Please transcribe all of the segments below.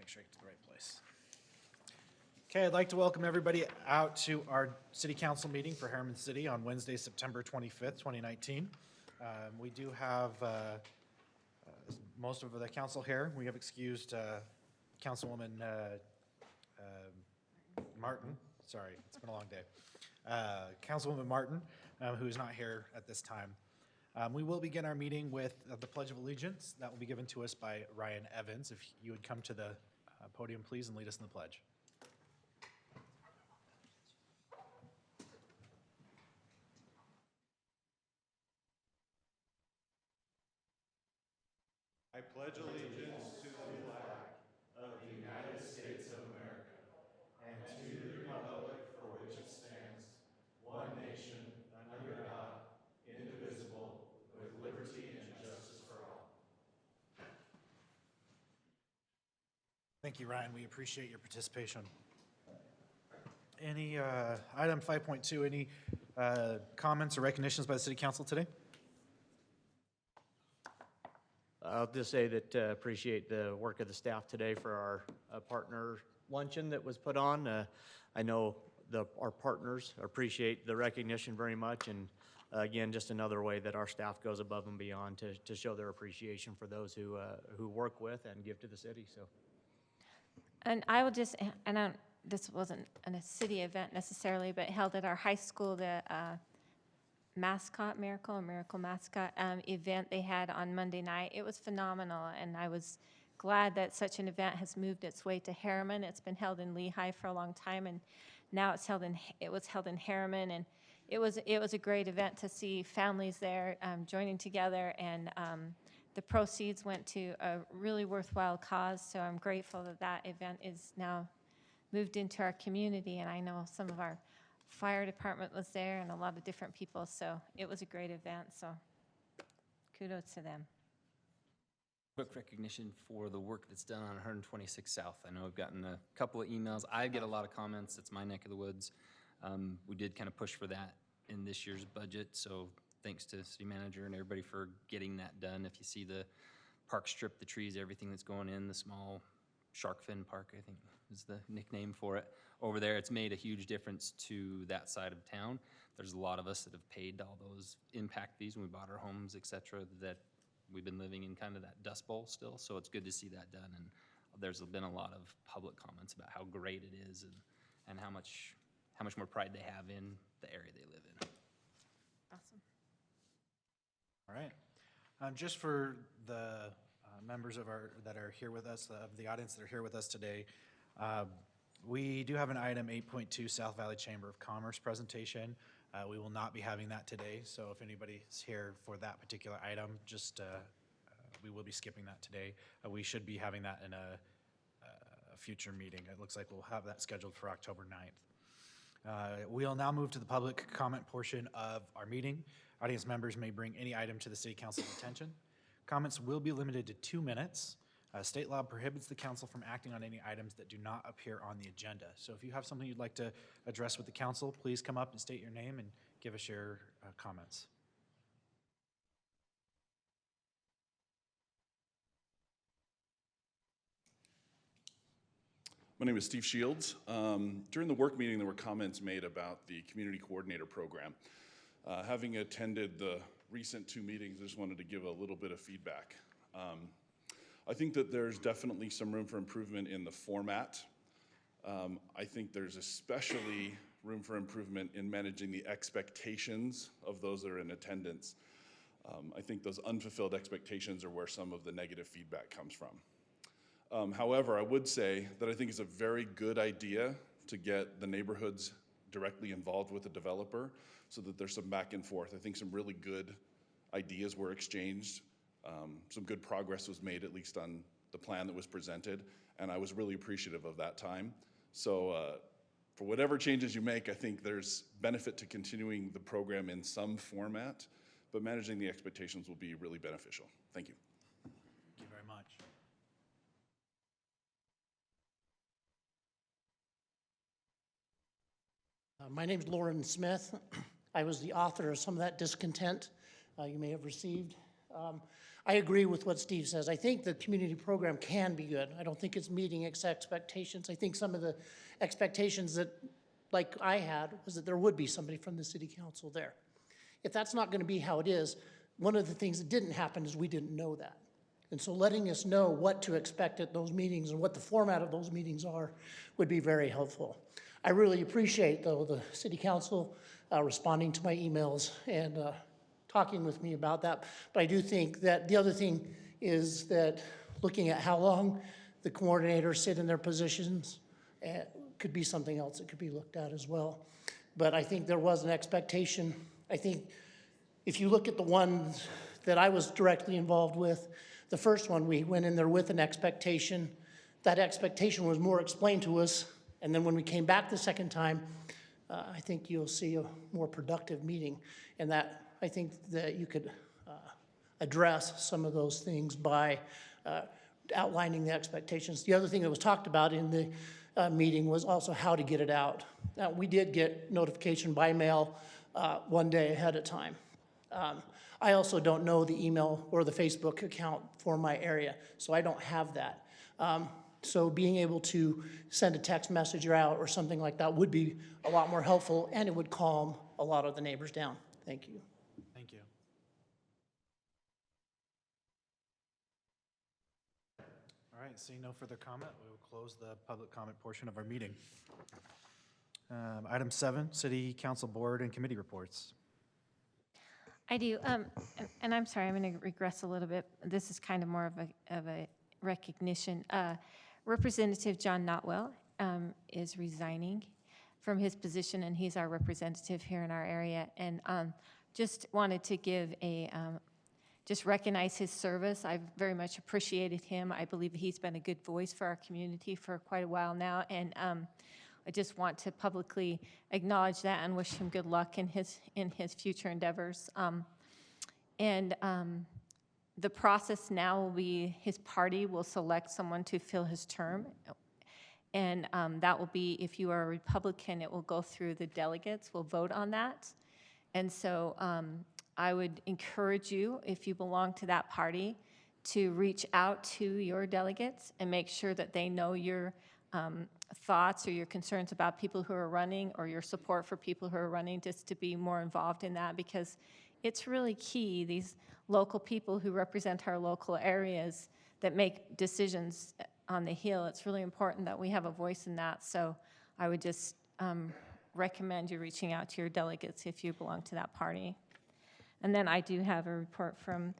straight to the right place. Okay, I'd like to welcome everybody out to our City Council meeting for Herriman City on Wednesday, September 25th, 2019. We do have most of the council here. We have excused Councilwoman Martin. Sorry, it's been a long day. Councilwoman Martin, who is not here at this time. We will begin our meeting with the Pledge of Allegiance. That will be given to us by Ryan Evans. If you would come to the podium, please, and lead us in the pledge. I pledge allegiance to the flag of the United States of America and to the republic for which it stands, one nation, under God, indivisible, with liberty and justice for all. Thank you, Ryan. We appreciate your participation. Any item 5.2, any comments or recognitions by the City Council today? I'll just say that appreciate the work of the staff today for our partner luncheon that was put on. I know our partners appreciate the recognition very much, and again, just another way that our staff goes above and beyond to show their appreciation for those who work with and give to the city. So, and I will just, and this wasn't a city event necessarily, but held at our high school, the Miracle Mascot event they had on Monday night. It was phenomenal, and I was glad that such an event has moved its way to Herriman. It's been held in Lehigh for a long time, and now it was held in Herriman, and it was a great event to see families there joining together, and the proceeds went to a really worthwhile cause. So I'm grateful that event is now moved into our community, and I know some of our fire department was there and a lot of different people, so it was a great event, so kudos to them. Quick recognition for the work that's done on 126 South. I know I've gotten a couple of emails. I get a lot of comments. It's my neck of the woods. We did kind of push for that in this year's budget, so thanks to the city manager and everybody for getting that done. If you see the park strip, the trees, everything that's going in, the small shark fin park, I think is the nickname for it. Over there, it's made a huge difference to that side of town. There's a lot of us that have paid all those impact fees when we bought our homes, et cetera, that we've been living in kind of that dust bowl still. So it's good to see that done. And there's been a lot of public comments about how great it is and how much more pride they have in the area they live in. Awesome. All right. Just for the members that are here with us, of the audience that are here with us today, we do have an item 8.2 South Valley Chamber of Commerce presentation. We will not be having that today, so if anybody's here for that particular item, just we will be skipping that today. We should be having that in a future meeting. It looks like we'll have that scheduled for October 9th. We'll now move to the public comment portion of our meeting. Audience members may bring any item to the City Council's attention. Comments will be limited to 2 minutes. State law prohibits the council from acting on any items that do not appear on the agenda. So if you have something you'd like to address with the council, please come up and state your name and give us your comments. My name is Steve Shields. During the work meeting, there were comments made about the community coordinator program. Having attended the recent 2 meetings, I just wanted to give a little bit of feedback. I think that there's definitely some room for improvement in the format. I think there's especially room for improvement in managing the expectations of those that are in attendance. I think those unfulfilled expectations are where some of the negative feedback comes from. However, I would say that I think it's a very good idea to get the neighborhoods directly involved with the developer so that there's some back and forth. I think some really good ideas were exchanged. Some good progress was made, at least on the plan that was presented, and I was really appreciative of that time. So for whatever changes you make, I think there's benefit to continuing the program in some format, but managing the expectations will be really beneficial. Thank you. Thank you very much. My name is Lauren Smith. I was the author of some of that discontent you may have received. I agree with what Steve says. I think the community program can be good. I don't think it's meeting expectations. I think some of the expectations that, like I had, was that there would be somebody from the city council there. If that's not going to be how it is, one of the things that didn't happen is we didn't know that. And so letting us know what to expect at those meetings and what the format of those meetings are would be very helpful. I really appreciate, though, the city council responding to my emails and talking with me about that. But I do think that the other thing is that looking at how long the coordinators sit in their positions could be something else that could be looked at as well. But I think there was an expectation. I think if you look at the ones that I was directly involved with, the first one, we went in there with an expectation. That expectation was more explained to us. And then when we came back the second time, I think you'll see a more productive meeting. And that I think that you could address some of those things by outlining the expectations. The other thing that was talked about in the meeting was also how to get it out. Now, we did get notification by mail 1 day ahead of time. I also don't know the email or the Facebook account for my area, so I don't have that. So being able to send a text message out or something like that would be a lot more helpful, and it would calm a lot of the neighbors down. Thank you. Thank you. All right, seeing no further comment, we will close the public comment portion of our meeting. Item 7, City Council Board and Committee Reports. I do, and I'm sorry, I'm going to regress a little bit. This is kind of more of a recognition. Representative John Notwell is resigning from his position, and he's our representative here in our area. And just wanted to give just recognize his service. I've very much appreciated him. I believe he's been a good voice for our community for quite a while now, and I just want to publicly acknowledge that and wish him good luck in his future endeavors. The process now will be his party will select someone to fill his term. And that will be, if you are a Republican, it will go through the delegates, will vote on that. And so I would encourage you, if you belong to that party, to reach out to your delegates and make sure that they know your thoughts or your concerns about people who are running, or your support for people who are running, just to be more involved in that, because it's really key, these local people who represent our local areas that make decisions on the Hill. It's really important that we have a voice in that. So I would just recommend you reaching out to your delegates if you belong to that party. And then I do have a report from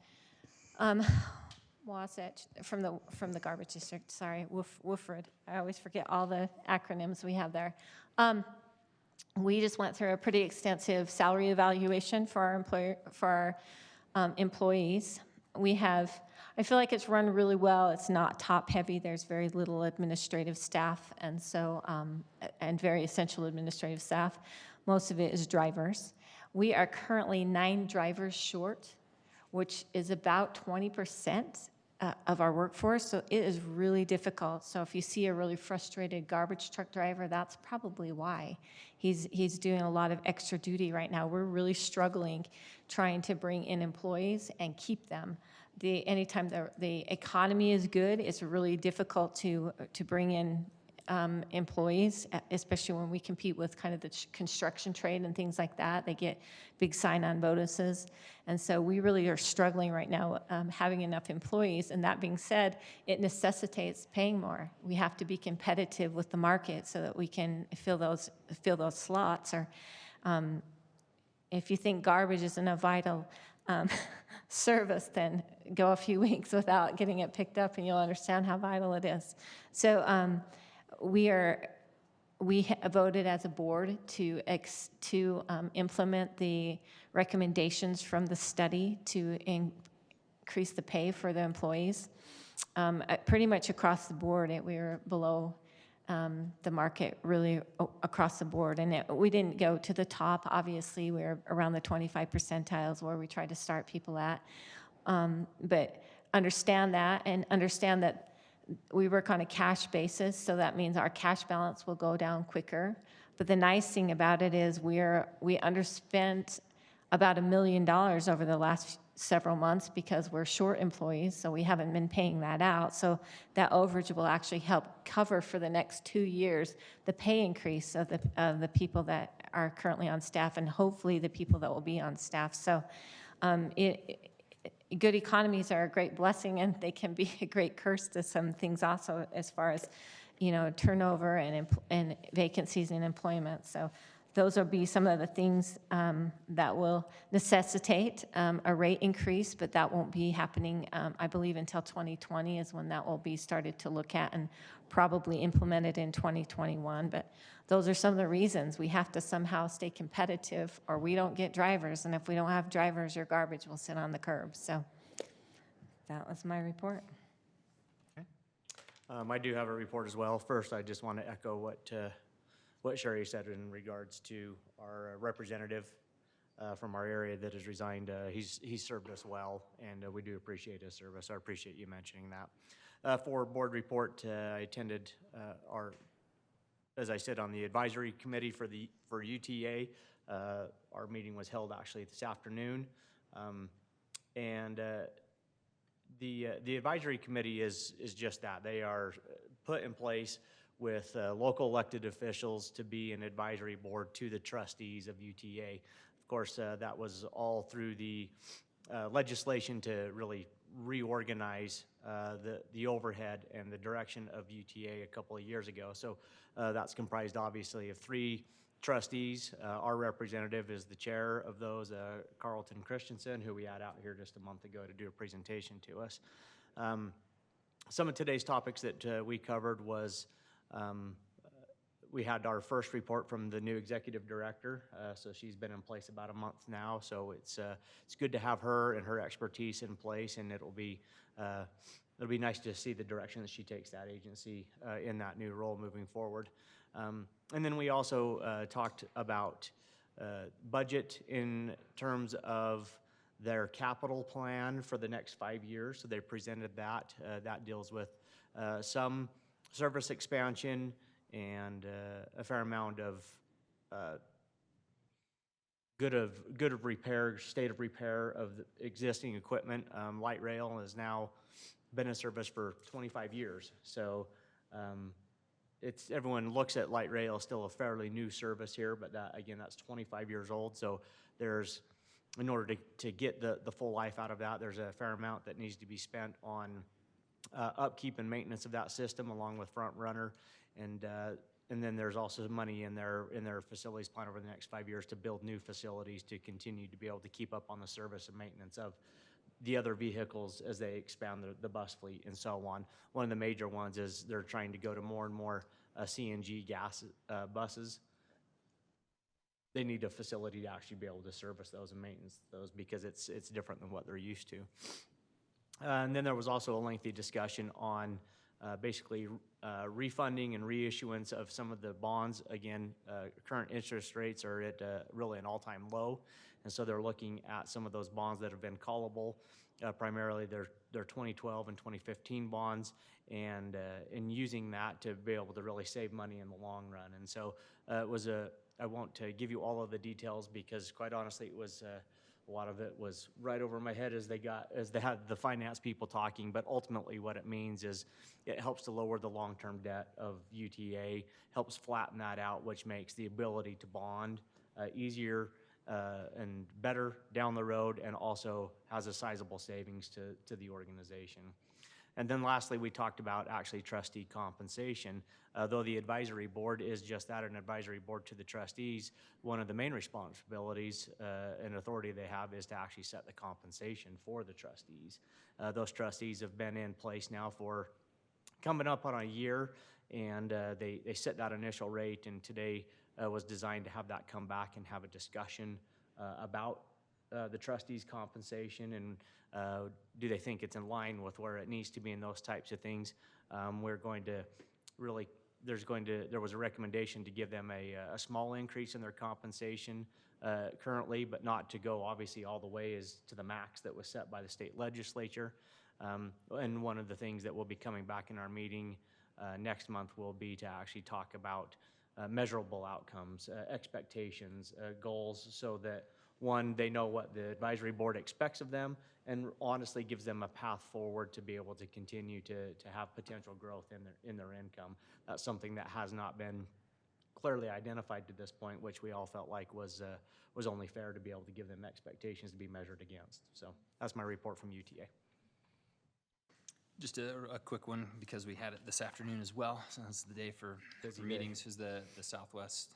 Wasatch, from the garbage district, sorry, Wooford. I always forget all the acronyms we have there. We just went through a pretty extensive salary evaluation for our employees. We have, I feel like it's run really well. It's not top heavy. There's very little administrative staff, and so and very essential administrative staff. Most of it is drivers. We are currently 9 drivers short, which is about 20% of our workforce, so it is really difficult. So if you see a really frustrated garbage truck driver, that's probably why. He's doing a lot of extra duty right now. We're really struggling trying to bring in employees and keep them. Anytime the economy is good, it's really difficult to bring in employees, especially when we compete with kind of the construction trade and things like that. They get big sign-on bonuses. And so we really are struggling right now having enough employees. And that being said, it necessitates paying more. We have to be competitive with the market so that we can fill those slots. Or if you think garbage isn't a vital service, then go a few weeks without getting it picked up and you'll understand how vital it is. So we voted as a board to implement the recommendations from the study to increase the pay for the employees. Pretty much across the board, we were below the market, really across the board. And we didn't go to the top, obviously. We were around the 25 percentiles where we tried to start people at. But understand that, and understand that we work on a cash basis, so that means our cash balance will go down quicker. But the nice thing about it is we underspent about $1 million over the last several months because we're short employees, so we haven't been paying that out. So that overage will actually help cover for the next 2 years the pay increase of the people that are currently on staff, and hopefully the people that will be on staff. So good economies are a great blessing, and they can be a great curse to some things also, as far as, you know, turnover and vacancies in employment. So those will be some of the things that will necessitate a rate increase, but that won't be happening, I believe, until 2020 is when that will be started to look at, and probably implemented in 2021. But those are some of the reasons we have to somehow stay competitive, or we don't get drivers. And if we don't have drivers, your garbage will sit on the curb. So that was my report. I do have a report as well. First, I just want to echo what Sherry said in regards to our representative from our area that has resigned. He's served us well, and we do appreciate his service. So I appreciate you mentioning that. For board report, I attended as I said, on the advisory committee for UTA. Our meeting was held actually this afternoon, and the advisory committee is just that. They are put in place with local elected officials to be an advisory board to the trustees of UTA. Of course, that was all through the legislation to really reorganize the overhead and the direction of UTA a couple of years ago. So that's comprised obviously of 3 trustees. Our representative is the chair of those, Carlton Christensen, who we had out here just a month ago to do a presentation to us. Some of today's topics that we covered was we had our first report from the new executive director. So she's been in place about a month now. So it's good to have her and her expertise in place, and it'll be nice to see the direction that she takes that agency in that new role moving forward. And then we also talked about budget in terms of their capital plan for the next 5 years. So they presented that. That deals with some service expansion and a fair amount of good of repair, state of repair of the existing equipment. Light rail has now been in service for 25 years. So everyone looks at light rail as still a fairly new service here, but that's 25 years old. So in order to get the full life out of that, there's a fair amount that needs to be spent on upkeep and maintenance of that system, along with front runner, and then there's also money in their facilities plan over the next 5 years to build new facilities to continue to be able to keep up on the service and maintenance of the other vehicles as they expand the bus fleet and so on. One of the major ones is they're trying to go to more and more CNG gas buses. They need a facility to actually be able to service those and maintenance those, because it's different than what they're used to. And then there was also a lengthy discussion on basically refunding and reissuance of some of the bonds. Again, current interest rates are at really an all-time low, and so they're looking at some of those bonds that have been callable. Primarily, they're 2012 and 2015 bonds, and using that to be able to really save money in the long run. And so I won't give you all of the details, because quite honestly, it was a lot of it was right over my head as they had the finance people talking. But ultimately, what it means is it helps to lower the long-term debt of UTA, helps flatten that out, which makes the ability to bond easier and better down the road, and also has a sizable savings to the organization. And then lastly, we talked about actually trustee compensation. Though the advisory board is just that, an advisory board to the trustees, one of the main responsibilities and authority they have is to actually set the compensation for the trustees. Those trustees have been in place now for coming up on a year, and they set that initial rate, and today was designed to have that come back and have a discussion about the trustees' compensation, and do they think it's in line with where it needs to be, and those types of things. We're going to really, there was a recommendation to give them a small increase in their compensation currently, but not to go obviously all the way as to the max that was set by the state legislature. And one of the things that will be coming back in our meeting next month will be to actually talk about measurable outcomes, expectations, goals, so that one, they know what the advisory board expects of them, and honestly gives them a path forward to be able to continue to have potential growth in their income. That's something that has not been clearly identified to this point, which we all felt like was only fair to be able to give them expectations to be measured against. So that's my report from UTA. Just a quick one, because we had it this afternoon as well. So it's the day for Busy day. meetings, is the Southwest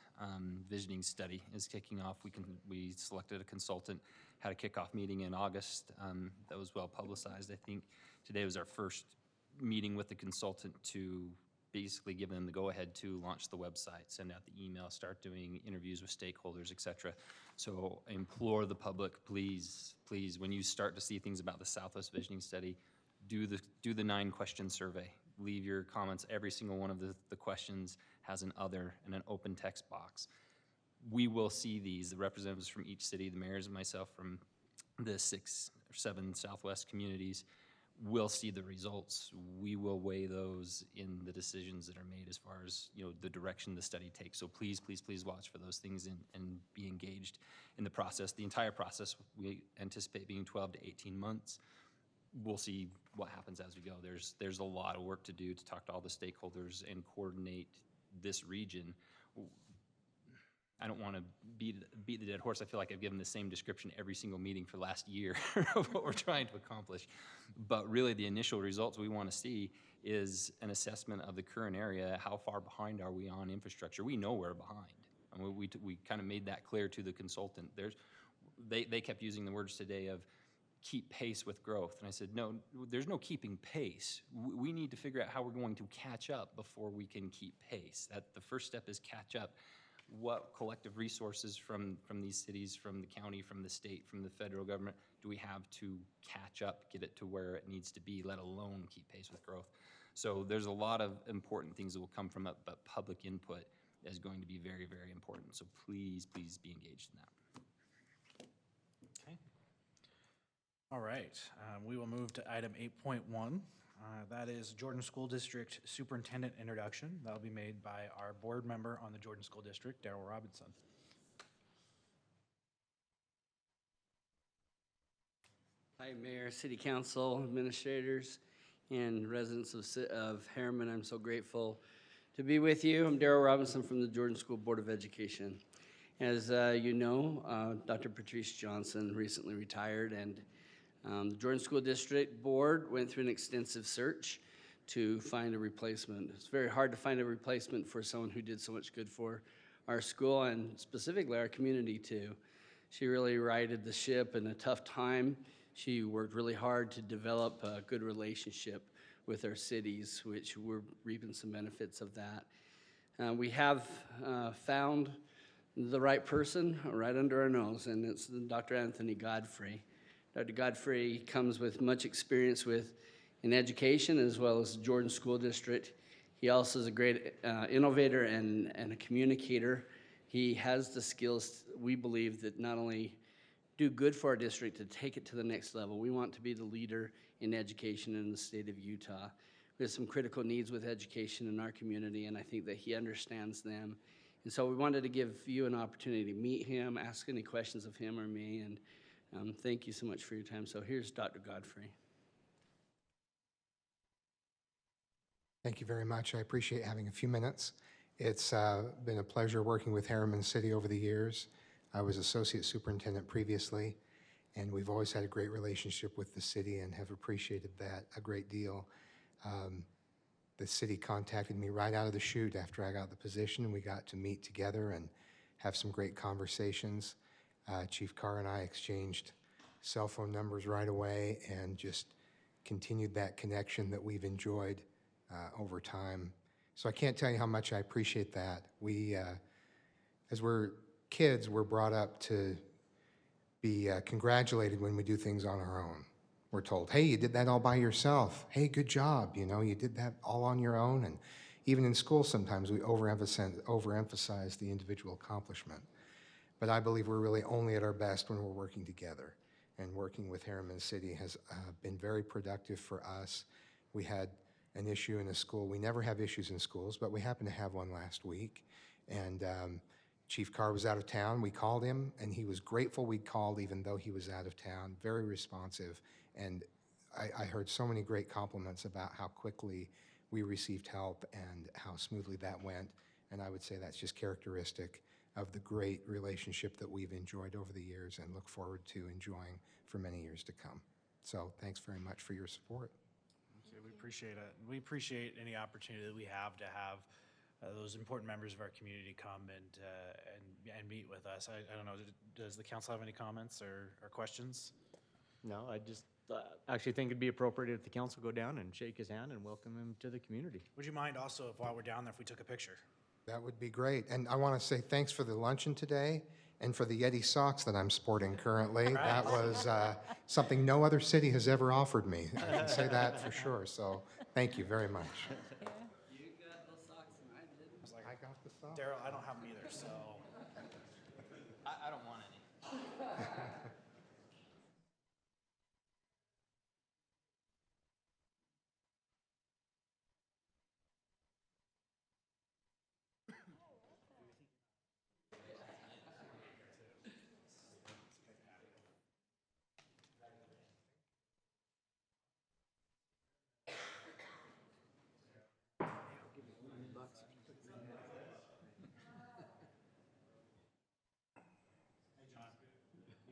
Visioning Study is kicking off. We selected a consultant, had a kickoff meeting in August that was well publicized. I think today was our first meeting with the consultant to basically give them the go-ahead to launch the website, send out the email, start doing interviews with stakeholders, et cetera. So I implore the public, please, please, when you start to see things about the Southwest Visioning Study, do the 9-question survey. Leave your comments. Every single one of the questions has an other and an open text box. We will see these, the representatives from each city, the mayors and myself from the 6 or 7 Southwest communities, will see the results. We will weigh those in the decisions that are made as far as, you know, the direction the study takes. So please, please, please watch for those things and be engaged in the process. The entire process, we anticipate being 12 to 18 months. We'll see what happens as we go. There's a lot of work to do to talk to all the stakeholders and coordinate this region. I don't want to beat the dead horse. I feel like I've given the same description every single meeting for the last year of what we're trying to accomplish. But really, the initial results we want to see is an assessment of the current area. How far behind are we on infrastructure? We know we're behind. And we kind of made that clear to the consultant. They kept using the words today of keep pace with growth. And I said, no, there's no keeping pace. We need to figure out how we're going to catch up before we can keep pace. The first step is catch up. What collective resources from these cities, from the county, from the state, from the federal government do we have to catch up, get it to where it needs to be, let alone keep pace with growth? So there's a lot of important things that will come from it, but public input is going to be very, very important. So please, please be engaged in that. Okay. All right, we will move to item 8.1. That is Jordan School District Superintendent Introduction. That'll be made by our board member on the Jordan School District, Darrell Robinson. Hi, Mayor, City Council, administrators, and residents of Herriman. I'm so grateful to be with you. I'm Darrell Robinson from the Jordan School Board of Education. As you know, Dr. Patrice Johnson recently retired, and the Jordan School District Board went through an extensive search to find a replacement. It's very hard to find a replacement for someone who did so much good for our school and specifically our community too. She really righted the ship in a tough time. She worked really hard to develop a good relationship with our cities, which we're reaping some benefits of that. We have found the right person right under our nose, and it's Dr. Anthony Godfrey. Dr. Godfrey comes with much experience in education as well as the Jordan School District. He also is a great innovator and a communicator. He has the skills, we believe, that not only do good for our district to take it to the next level. We want to be the leader in education in the state of Utah. We have some critical needs with education in our community, and I think that he understands them. And so we wanted to give you an opportunity to meet him, ask any questions of him or me, and thank you so much for your time. So here's Dr. Godfrey. Thank you very much. I appreciate having a few minutes. It's been a pleasure working with Herriman City over the years. I was associate superintendent previously, and we've always had a great relationship with the city and have appreciated that a great deal. The city contacted me right out of the chute after I got the position, and we got to meet together and have some great conversations. Chief Carr and I exchanged cell phone numbers right away and just continued that connection that we've enjoyed over time. So I can't tell you how much I appreciate that. We, as we're kids, we're brought up to be congratulated when we do things on our own. We're told, hey, you did that all by yourself. Hey, good job, you know, you did that all on your own. And even in school sometimes we overemphasize the individual accomplishment. But I believe we're really only at our best when we're working together. And working with Herriman City has been very productive for us. We had an issue in a school. We never have issues in schools, but we happened to have one last week. And Chief Carr was out of town. We called him, and he was grateful we called even though he was out of town, very responsive. And I heard so many great compliments about how quickly we received help and how smoothly that went. And I would say that's just characteristic of the great relationship that we've enjoyed over the years and look forward to enjoying for many years to come. So thanks very much for your support. Okay, we appreciate it. We appreciate any opportunity that we have to have those important members of our community come and meet with us. I don't know, does the council have any comments or questions? No, I just actually think it'd be appropriate if the council go down and shake his hand and welcome him to the community. Would you mind also, if while we're down there, if we took a picture? That would be great. And I want to say thanks for the luncheon today and for the Yeti socks that I'm sporting currently. That was something no other city has ever offered me. I can say that for sure. So thank you very much. You got those socks and I didn't. I got the socks. Daryl, I don't have them either, so. I don't want any.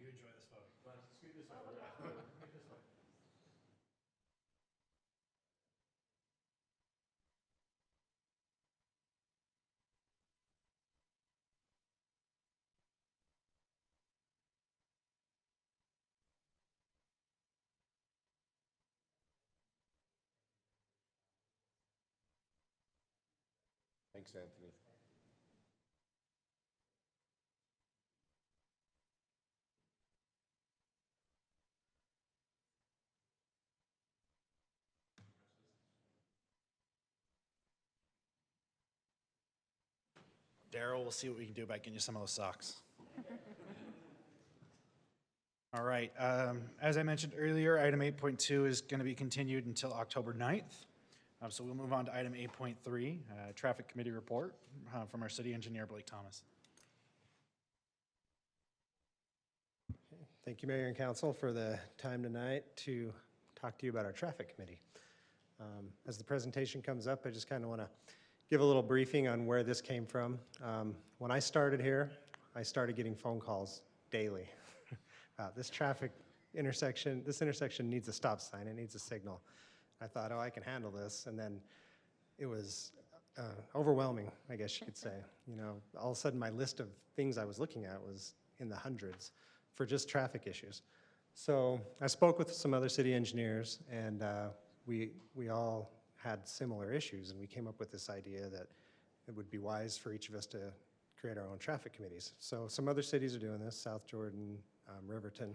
You enjoy this photo. Scoot this way. This way. Thanks, Anthony. Daryl, we'll see what we can do about getting you some of those socks. All right, as I mentioned earlier, item 8.2 is going to be continued until October 9th. So we'll move on to item 8.3, traffic committee report from our city engineer, Blake Thomas. Thank you, Mayor and Council, for the time tonight to talk to you about our traffic committee. As the presentation comes up, I just kind of want to give a little briefing on where this came from. When I started here, I started getting phone calls daily. This intersection needs a stop sign, it needs a signal. I thought, oh, I can handle this, and then it was overwhelming, I guess you could say. You know, all of a sudden my list of things I was looking at was in the hundreds for just traffic issues. So I spoke with some other city engineers, and we all had similar issues, and we came up with this idea that it would be wise for each of us to create our own traffic committees. So some other cities are doing this, South Jordan, Riverton,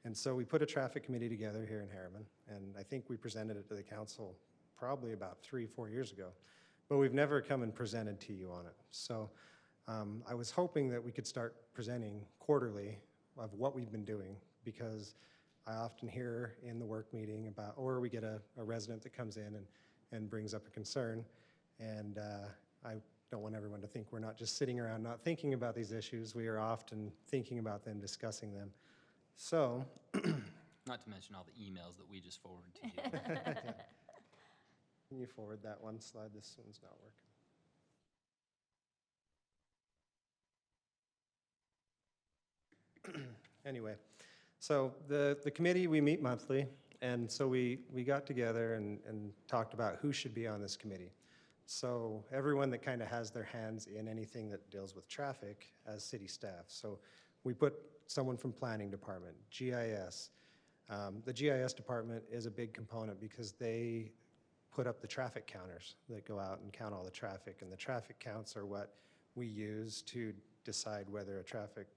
and so we put a traffic committee together here in Herriman, and I think we presented it to the council probably about 3-4 years ago, but we've never come and presented to you on it. So I was hoping that we could start presenting quarterly of what we've been doing, because I often hear in the work meeting about, or we get a resident that comes in and brings up a concern, and I don't want everyone to think we're not just sitting around not thinking about these issues. We are often thinking about them, discussing them. So, Not to mention all the emails that we just forwarded to you. can you forward that one slide? This one's not working. Anyway, so the committee, we meet monthly, and so we got together and talked about who should be on this committee. So everyone that kind of has their hands in anything that deals with traffic as city staff. So we put someone from planning department, GIS. The GIS department is a big component because they put up the traffic counters that go out and count all the traffic, and the traffic counts are what we use to decide whether a traffic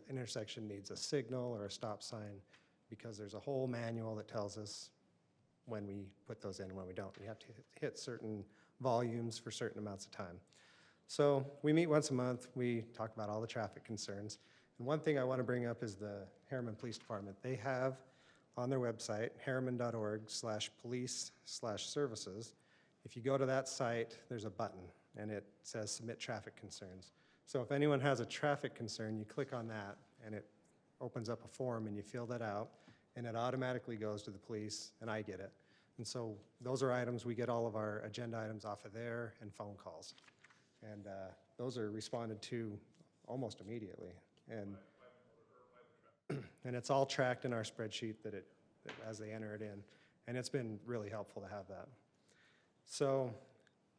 intersection needs a signal or a stop sign, because there's a whole manual that tells us when we put those in and when we don't. We have to hit certain volumes for certain amounts of time. So we meet once a month, we talk about all the traffic concerns. And one thing I want to bring up is the Herriman Police Department. They have on their website, herriman.org/police/services. If you go to that site, there's a button and it says submit traffic concerns. So if anyone has a traffic concern, you click on that, and it opens up a form, and you fill that out, and it automatically goes to the police, and I get it. And so those are items, we get all of our agenda items off of there and phone calls. And those are responded to almost immediately. And it's all tracked in our spreadsheet that as they enter it in. And it's been really helpful to have that. So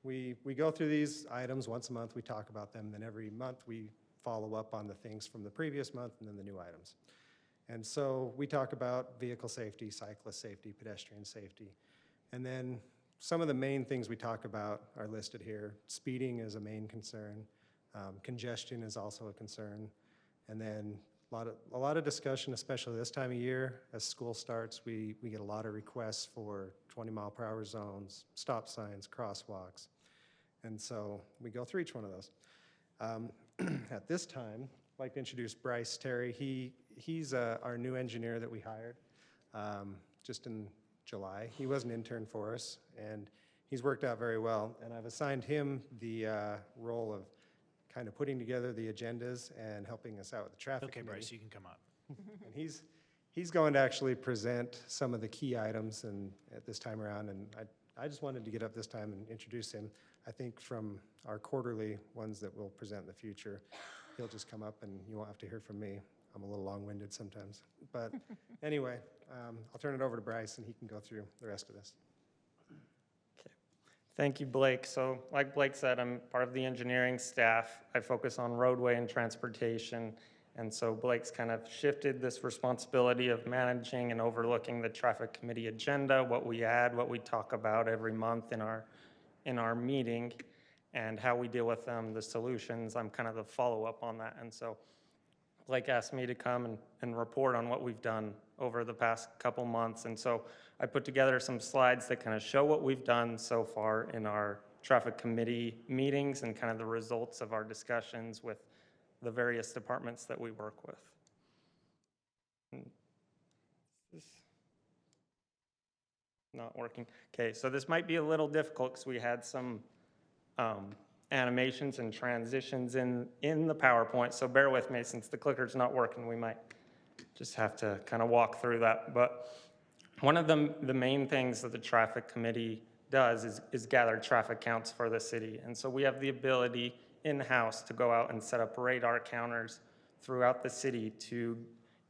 we go through these items once a month, we talk about them, then every month we follow up on the things from the previous month and then the new items. And so we talk about vehicle safety, cyclist safety, pedestrian safety. And then some of the main things we talk about are listed here. Speeding is a main concern. Congestion is also a concern. And then a lot of discussion, especially this time of year, as school starts, we get a lot of requests for 20-mile-per-hour zones, stop signs, crosswalks. And so we go through each one of those. At this time, I'd like to introduce Bryce Terry. He's our new engineer that we hired just in July. He was an intern for us, and he's worked out very well. And I've assigned him the role of kind of putting together the agendas and helping us out with the traffic Okay, committee. Bryce, you can come up. And he's going to actually present some of the key items and at this time around, and I just wanted to get up this time and introduce him. I think from our quarterly ones that we'll present in the future, he'll just come up and you won't have to hear from me. I'm a little long-winded sometimes. But anyway, I'll turn it over to Bryce and he can go through the rest of this. Thank you, Blake. So like Blake said, I'm part of the engineering staff. I focus on roadway and transportation. And so Blake's kind of shifted this responsibility of managing and overlooking the traffic committee agenda, what we add, what we talk about every month in our meeting, and how we deal with them, the solutions. I'm kind of the follow-up on that. And so Blake asked me to come and report on what we've done over the past couple months. And so I put together some slides that kind of show what we've done so far in our traffic committee meetings and kind of the results of our discussions with the various departments that we work with. This not working. Okay, so this might be a little difficult because we had some animations and transitions in the PowerPoint, so bear with me. Since the clicker's not working, we might just have to kind of walk through that. But one of the main things that the traffic committee does is gather traffic counts for the city. And so we have the ability in-house to go out and set up radar counters throughout the city to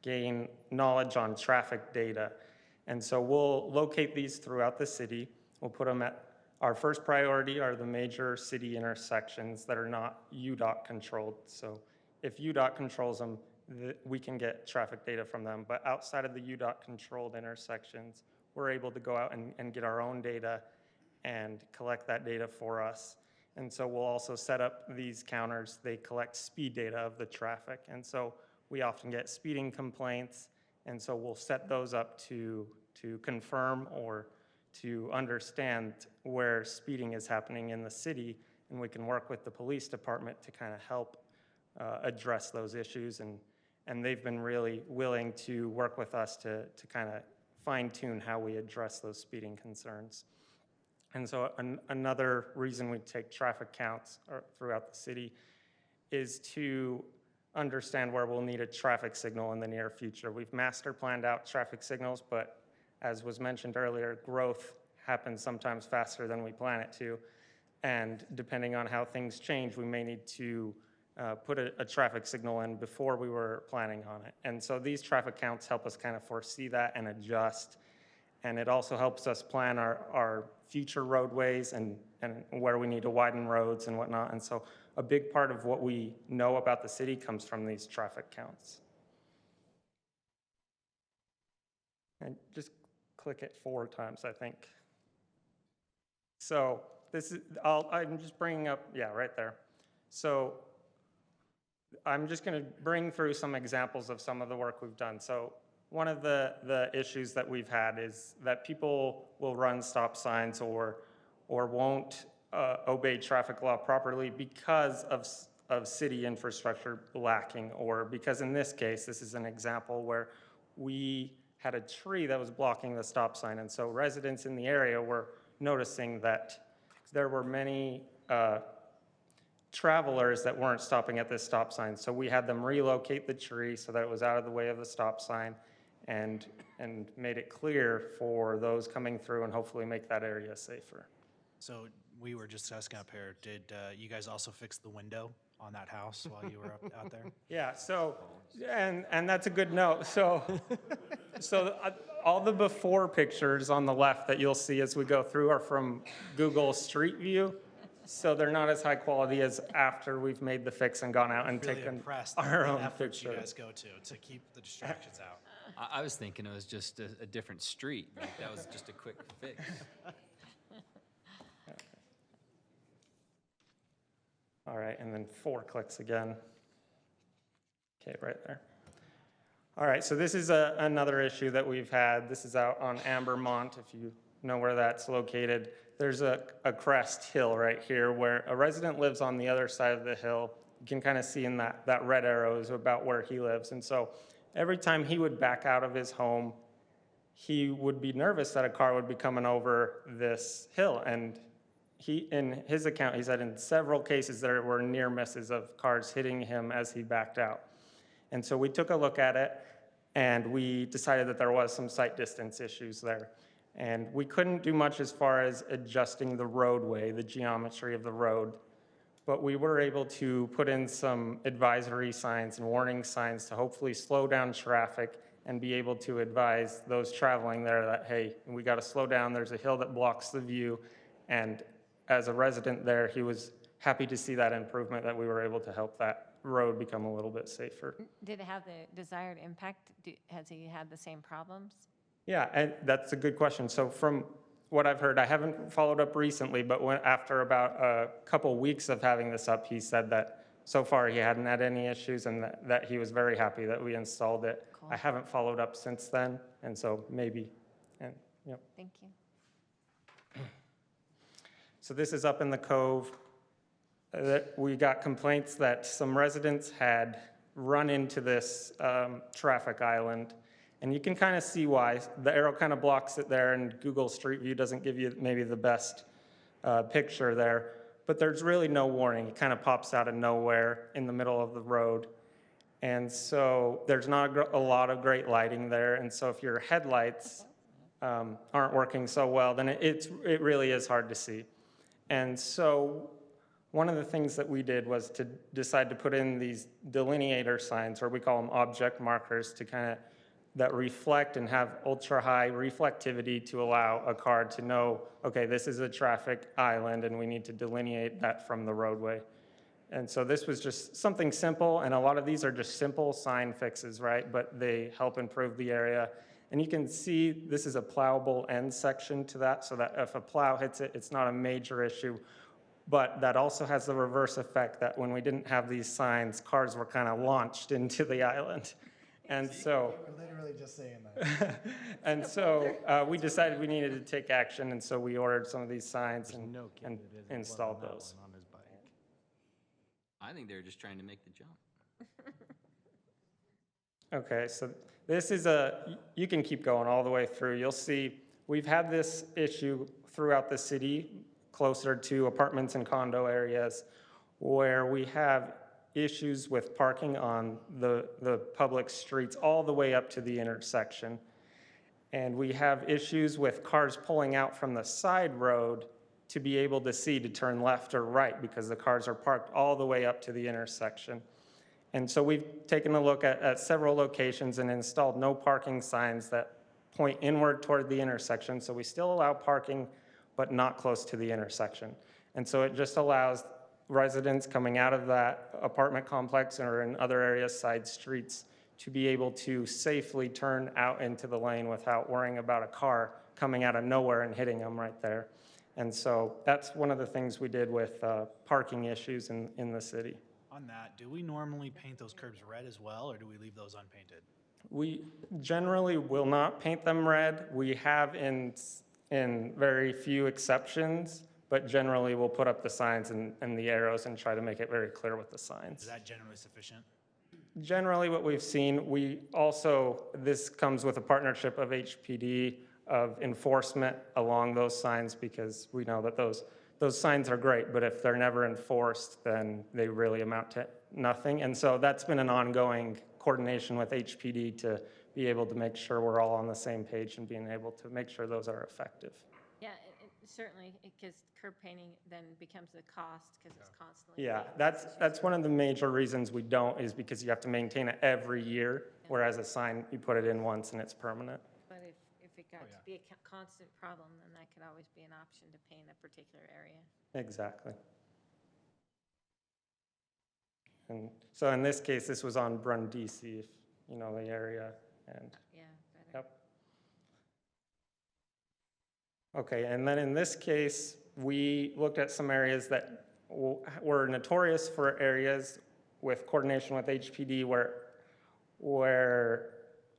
gain knowledge on traffic data. And so we'll locate these throughout the city. We'll put them at our first priority are the major city intersections that are not UDOT controlled. So if UDOT controls them, we can get traffic data from them. But outside of the UDOT controlled intersections, we're able to go out and get our own data and collect that data for us. And so we'll also set up these counters. They collect speed data of the traffic. And so we often get speeding complaints. And so we'll set those up to confirm or to understand where speeding is happening in the city. And we can work with the police department to kind of help address those issues. And they've been really willing to work with us to kind of fine-tune how we address those speeding concerns. And so another reason we take traffic counts throughout the city is to understand where we'll need a traffic signal in the near future. We've master planned out traffic signals, but as was mentioned earlier, growth happens sometimes faster than we plan it to. And depending on how things change, we may need to put a traffic signal in before we were planning on it. And so these traffic counts help us kind of foresee that and adjust. And it also helps us plan our future roadways and where we need to widen roads and whatnot. And so a big part of what we know about the city comes from these traffic counts. And just click it 4 times, I think. So this is, I'm just bringing up, yeah, right there. So I'm just going to bring through some examples of some of the work we've done. So one of the issues that we've had is that people will run stop signs or won't obey traffic law properly because of city infrastructure lacking, or because in this case, this is an example where we had a tree that was blocking the stop sign. And so residents in the area were noticing that there were many travelers that weren't stopping at this stop sign. So we had them relocate the tree so that it was out of the way of the stop sign and made it clear for those coming through and hopefully make that area safer. So we were just asking up here, did you guys also fix the window on that house while you were out there? Yeah, so, and that's a good note. So, all the before pictures on the left that you'll see as we go through are from Google Street View. So they're not as high quality as after we've made the fix and gone out and Really taken impressed our the own efforts you picture. guys go to keep the distractions out. I was thinking it was just a different street, like that was just a quick fix. All right, and then 4 clicks again. Okay, right there. All right, so this is another issue that we've had. This is out on Ambermont, if you know where that's located. There's a crest hill right here where a resident lives on the other side of the hill. You can kind of see in that red arrow is about where he lives. And so every time he would back out of his home, he would be nervous that a car would be coming over this hill. And in his account, he said in several cases there were near misses of cars hitting him as he backed out. And so we took a look at it, and we decided that there was some sight distance issues there. And we couldn't do much as far as adjusting the roadway, the geometry of the road, but we were able to put in some advisory signs and warning signs to hopefully slow down traffic and be able to advise those traveling there that, hey, we got to slow down, there's a hill that blocks the view. And as a resident there, he was happy to see that improvement, that we were able to help that road become a little bit safer. Did it have the desired impact? Has he had the same problems? Yeah, and that's a good question. So from what I've heard, I haven't followed up recently, but after about a couple weeks of having this up, he said that so far he hadn't had any issues and that he was very happy that we installed it. Cool. I haven't followed up since then, and so maybe, and yep. Thank you. So this is up in the Cove. We got complaints that some residents had run into this traffic island, and you can kind of see why. The arrow kind of blocks it there, and Google Street View doesn't give you maybe the best picture there, but there's really no warning. It kind of pops out of nowhere in the middle of the road, and so there's not a lot of great lighting there, and so if your headlights aren't working so well, then it really is hard to see. And so one of the things that we did was to decide to put in these delineator signs, or we call them object markers, to kind of that reflect and have ultra high reflectivity to allow a car to know, okay, this is a traffic island and we need to delineate that from the roadway. And so this was just something simple, and a lot of these are just simple sign fixes, right? But they help improve the area. And you can see this is a plowable end section to that, so that if a plow hits it, it's not a major issue. But that also has the reverse effect that when we didn't have these signs, cars were kind of launched into the island. And so, We're literally just saying that. and so we decided we needed to take action, and so we ordered some of these signs and installed those. I think they were just trying to make the jump. Okay, so this is you can keep going all the way through. You'll see we've had this issue throughout the city, closer to apartments and condo areas, where we have issues with parking on the public streets all the way up to the intersection. And we have issues with cars pulling out from the side road to be able to see to turn left or right because the cars are parked all the way up to the intersection. And so we've taken a look at several locations and installed no parking signs that point inward toward the intersection. So we still allow parking, but not close to the intersection. And so it just allows residents coming out of that apartment complex or in other areas, side streets, to be able to safely turn out into the lane without worrying about a car coming out of nowhere and hitting them right there. And so that's one of the things we did with parking issues in the city. On that, do we normally paint those curbs red as well, or do we leave those unpainted? We generally will not paint them red. We have in very few exceptions, but generally we'll put up the signs and the arrows and try to make it very clear with the signs. Is that generally sufficient? Generally what we've seen, this comes with a partnership of HPD. of enforcement along those signs, because we know that those signs are great, but if they're never enforced, then they really amount to nothing. And so that's been an ongoing coordination with HPD to be able to make sure we're all on the same page and being able to make sure those are effective. Yeah, certainly, because curb painting then becomes a cost because it's constantly. Yeah, maintenance issues. that's one of the major reasons we don't, is because you have to maintain it every year, whereas a sign, you put it in once and it's permanent. But if it got to be a constant problem, then that could always be an option to paint a particular area. Exactly. And so in this case, this was on Brundisi, if you know the area, and, Yeah, better. yep. Okay, and then in this case, we looked at some areas that were notorious for areas with coordination with HPD where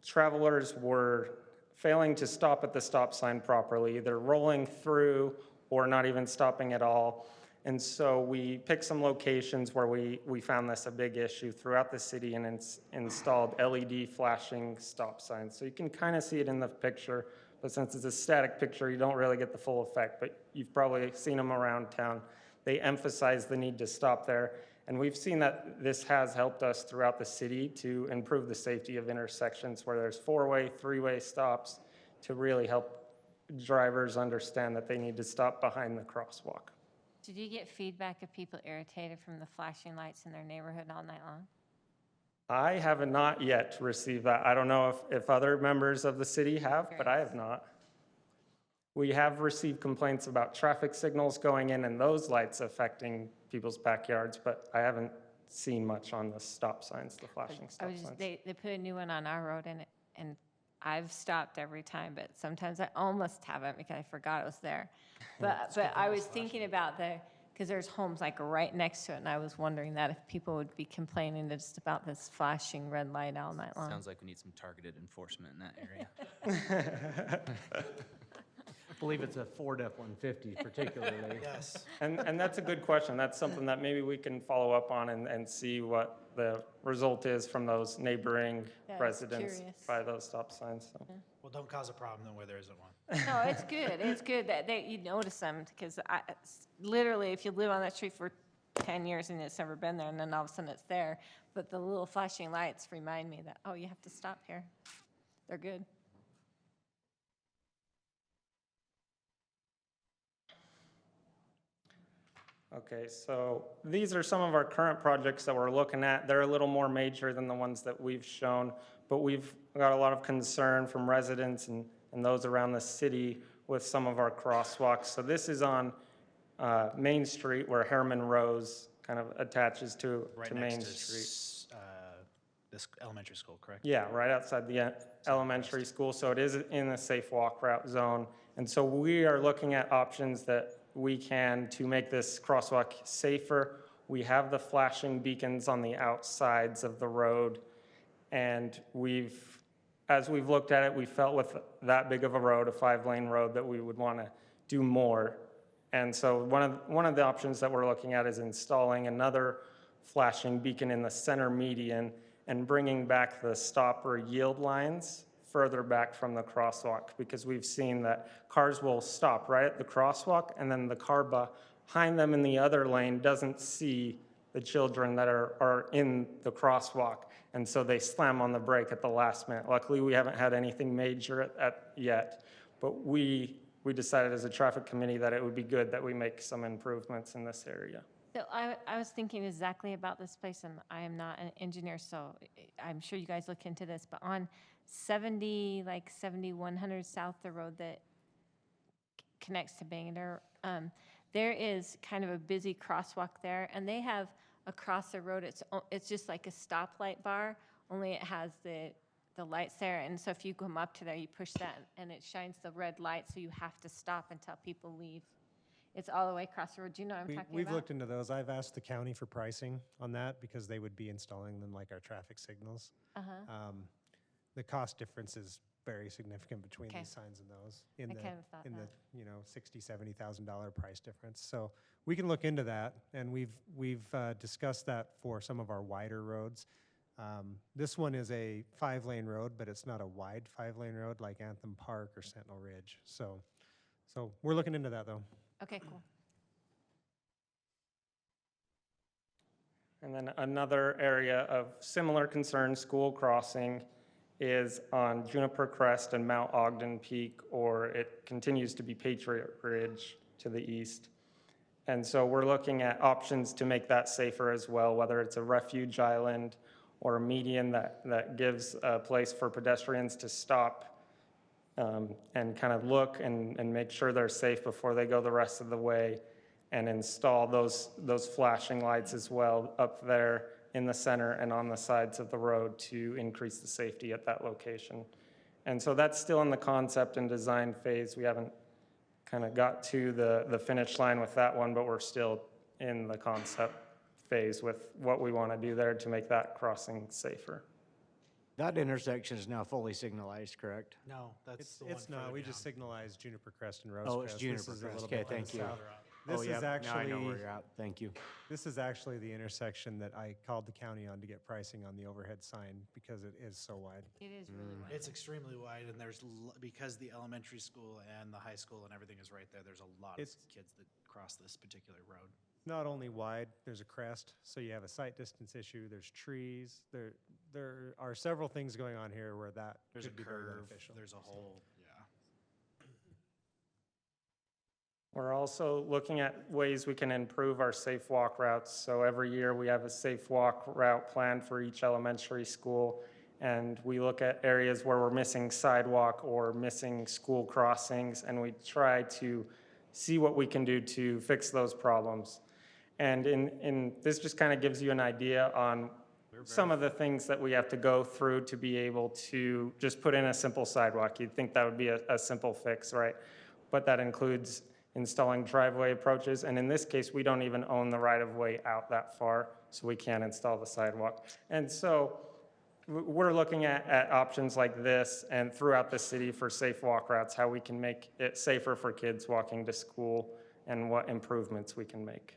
travelers were failing to stop at the stop sign properly, either rolling through or not even stopping at all. And so we picked some locations where we found this a big issue throughout the city and installed LED flashing stop signs. So you can kind of see it in the picture, but since it's a static picture, you don't really get the full effect, but you've probably seen them around town. They emphasize the need to stop there. And we've seen that this has helped us throughout the city to improve the safety of intersections where there's four-way, three-way stops to really help drivers understand that they need to stop behind the crosswalk. Did you get feedback of people irritated from the flashing lights in their neighborhood all night long? I have not yet received that. I don't know if other members of the city have, but I have not. We have received complaints about traffic signals going in and those lights affecting people's backyards, but I haven't seen much on the stop signs, the flashing stop signs. They put a new one on our road and I've stopped every time, but sometimes I almost haven't because I forgot it was there. But I was thinking about because there's homes like right next to it, and I was wondering that if people would be complaining just about this flashing red light all night long. Sounds like we need some targeted enforcement in that area. I believe it's a Ford F-150 particularly. Yes. And that's a good question. That's something that maybe we can follow up on and see what the result is from those neighboring Yeah, I was residents curious. by those stop signs. So. Well, don't cause a problem then where there isn't one. No, it's good. It's good that you notice them because literally, if you live on that street for 10 years and it's never been there, and then all of a sudden it's there, but the little flashing lights remind me that, oh, you have to stop here. They're good. Okay, so these are some of our current projects that we're looking at. They're a little more major than the ones that we've shown, but we've got a lot of concern from residents and those around the city with some of our crosswalks. So this is on Main Street where Herriman Rose kind of attaches to Main Street. This elementary school, correct? Yeah, right outside the elementary school, so it is in a safe walk route zone. And so we are looking at options that we can to make this crosswalk safer. We have the flashing beacons on the outsides of the road, and as we've looked at it, we felt with that big of a road, a 5-lane road, that we would want to do more. And so one of the options that we're looking at is installing another flashing beacon in the center median and bringing back the stop or yield lines further back from the crosswalk, because we've seen that cars will stop right at the crosswalk and then the car behind them in the other lane doesn't see the children that are in the crosswalk, and so they slam on the brake at the last minute. Luckily, we haven't had anything major yet, but we decided as a traffic committee that it would be good that we make some improvements in this area. So I was thinking exactly about this place, and I am not an engineer, so I'm sure you guys look into this, but on 7100 South, the road that connects to Bangor, there is kind of a busy crosswalk there, and they have across the road, it's just like a stoplight bar, only it has the lights there, and so if you come up to there, you push that, and it shines the red light, so you have to stop until people leave. It's all the way across the road. Do you know what I'm talking about? We've looked into those. I've asked the county for pricing on that because they would be installing them like our traffic signals. The cost difference is very significant between these signs and those in I kind of thought the that. $60,000-$70,000 price difference. So we can look into that, and we've discussed that for some of our wider roads. This one is a 5-lane road, but it's not a wide 5-lane road like Anthem Park or Sentinel Ridge. So we're looking into that, though. Okay, cool. And then another area of similar concern, school crossing, is on Juniper Crest and Mount Ogden Peak, or it continues to be Patriot Ridge to the east. And so we're looking at options to make that safer as well, whether it's a refuge island or a median that gives a place for pedestrians to stop and kind of look and make sure they're safe before they go the rest of the way, and install those flashing lights as well up there in the center and on the sides of the road to increase the safety at that location. And so that's still in the concept and design phase. We haven't kind of got to the finish line with that one, but we're still in the concept phase with what we want to do there to make that crossing safer. That intersection is now fully signalized, correct? No, that's It's, the one it's not, further we down. just signalized Juniper Crest and Rose Oh, Crest. it's This Juniper is a Crest. little Okay, bit thank you. south. Oh, This yep, is now I actually, know where you're at. Thank you. this is actually the intersection that I called the county on to get pricing on the overhead sign because it is so wide. It is really wide. It's extremely wide, and because the elementary school and the high school and everything is right there, there's a lot of It's- kids that cross this particular road. It's not only wide, there's a crest, so you have a sight distance issue, there's trees, there are several things going on here where that There's a could be very curve, beneficial. there's a whole, yeah. We're also looking at ways we can improve our safe walk routes. So every year we have a safe walk route plan for each elementary school. And we look at areas where we're missing sidewalk or missing school crossings, and we try to see what we can do to fix those problems. And this just kind of gives you an idea on some of the things that we have to go through to be able to just put in a simple sidewalk. You'd think that would be a simple fix, right? But that includes installing driveway approaches, and in this case, we don't even own the right-of-way out that far, so we can't install the sidewalk. And so we're looking at options like this and throughout the city for safe walk routes, how we can make it safer for kids walking to school and what improvements we can make.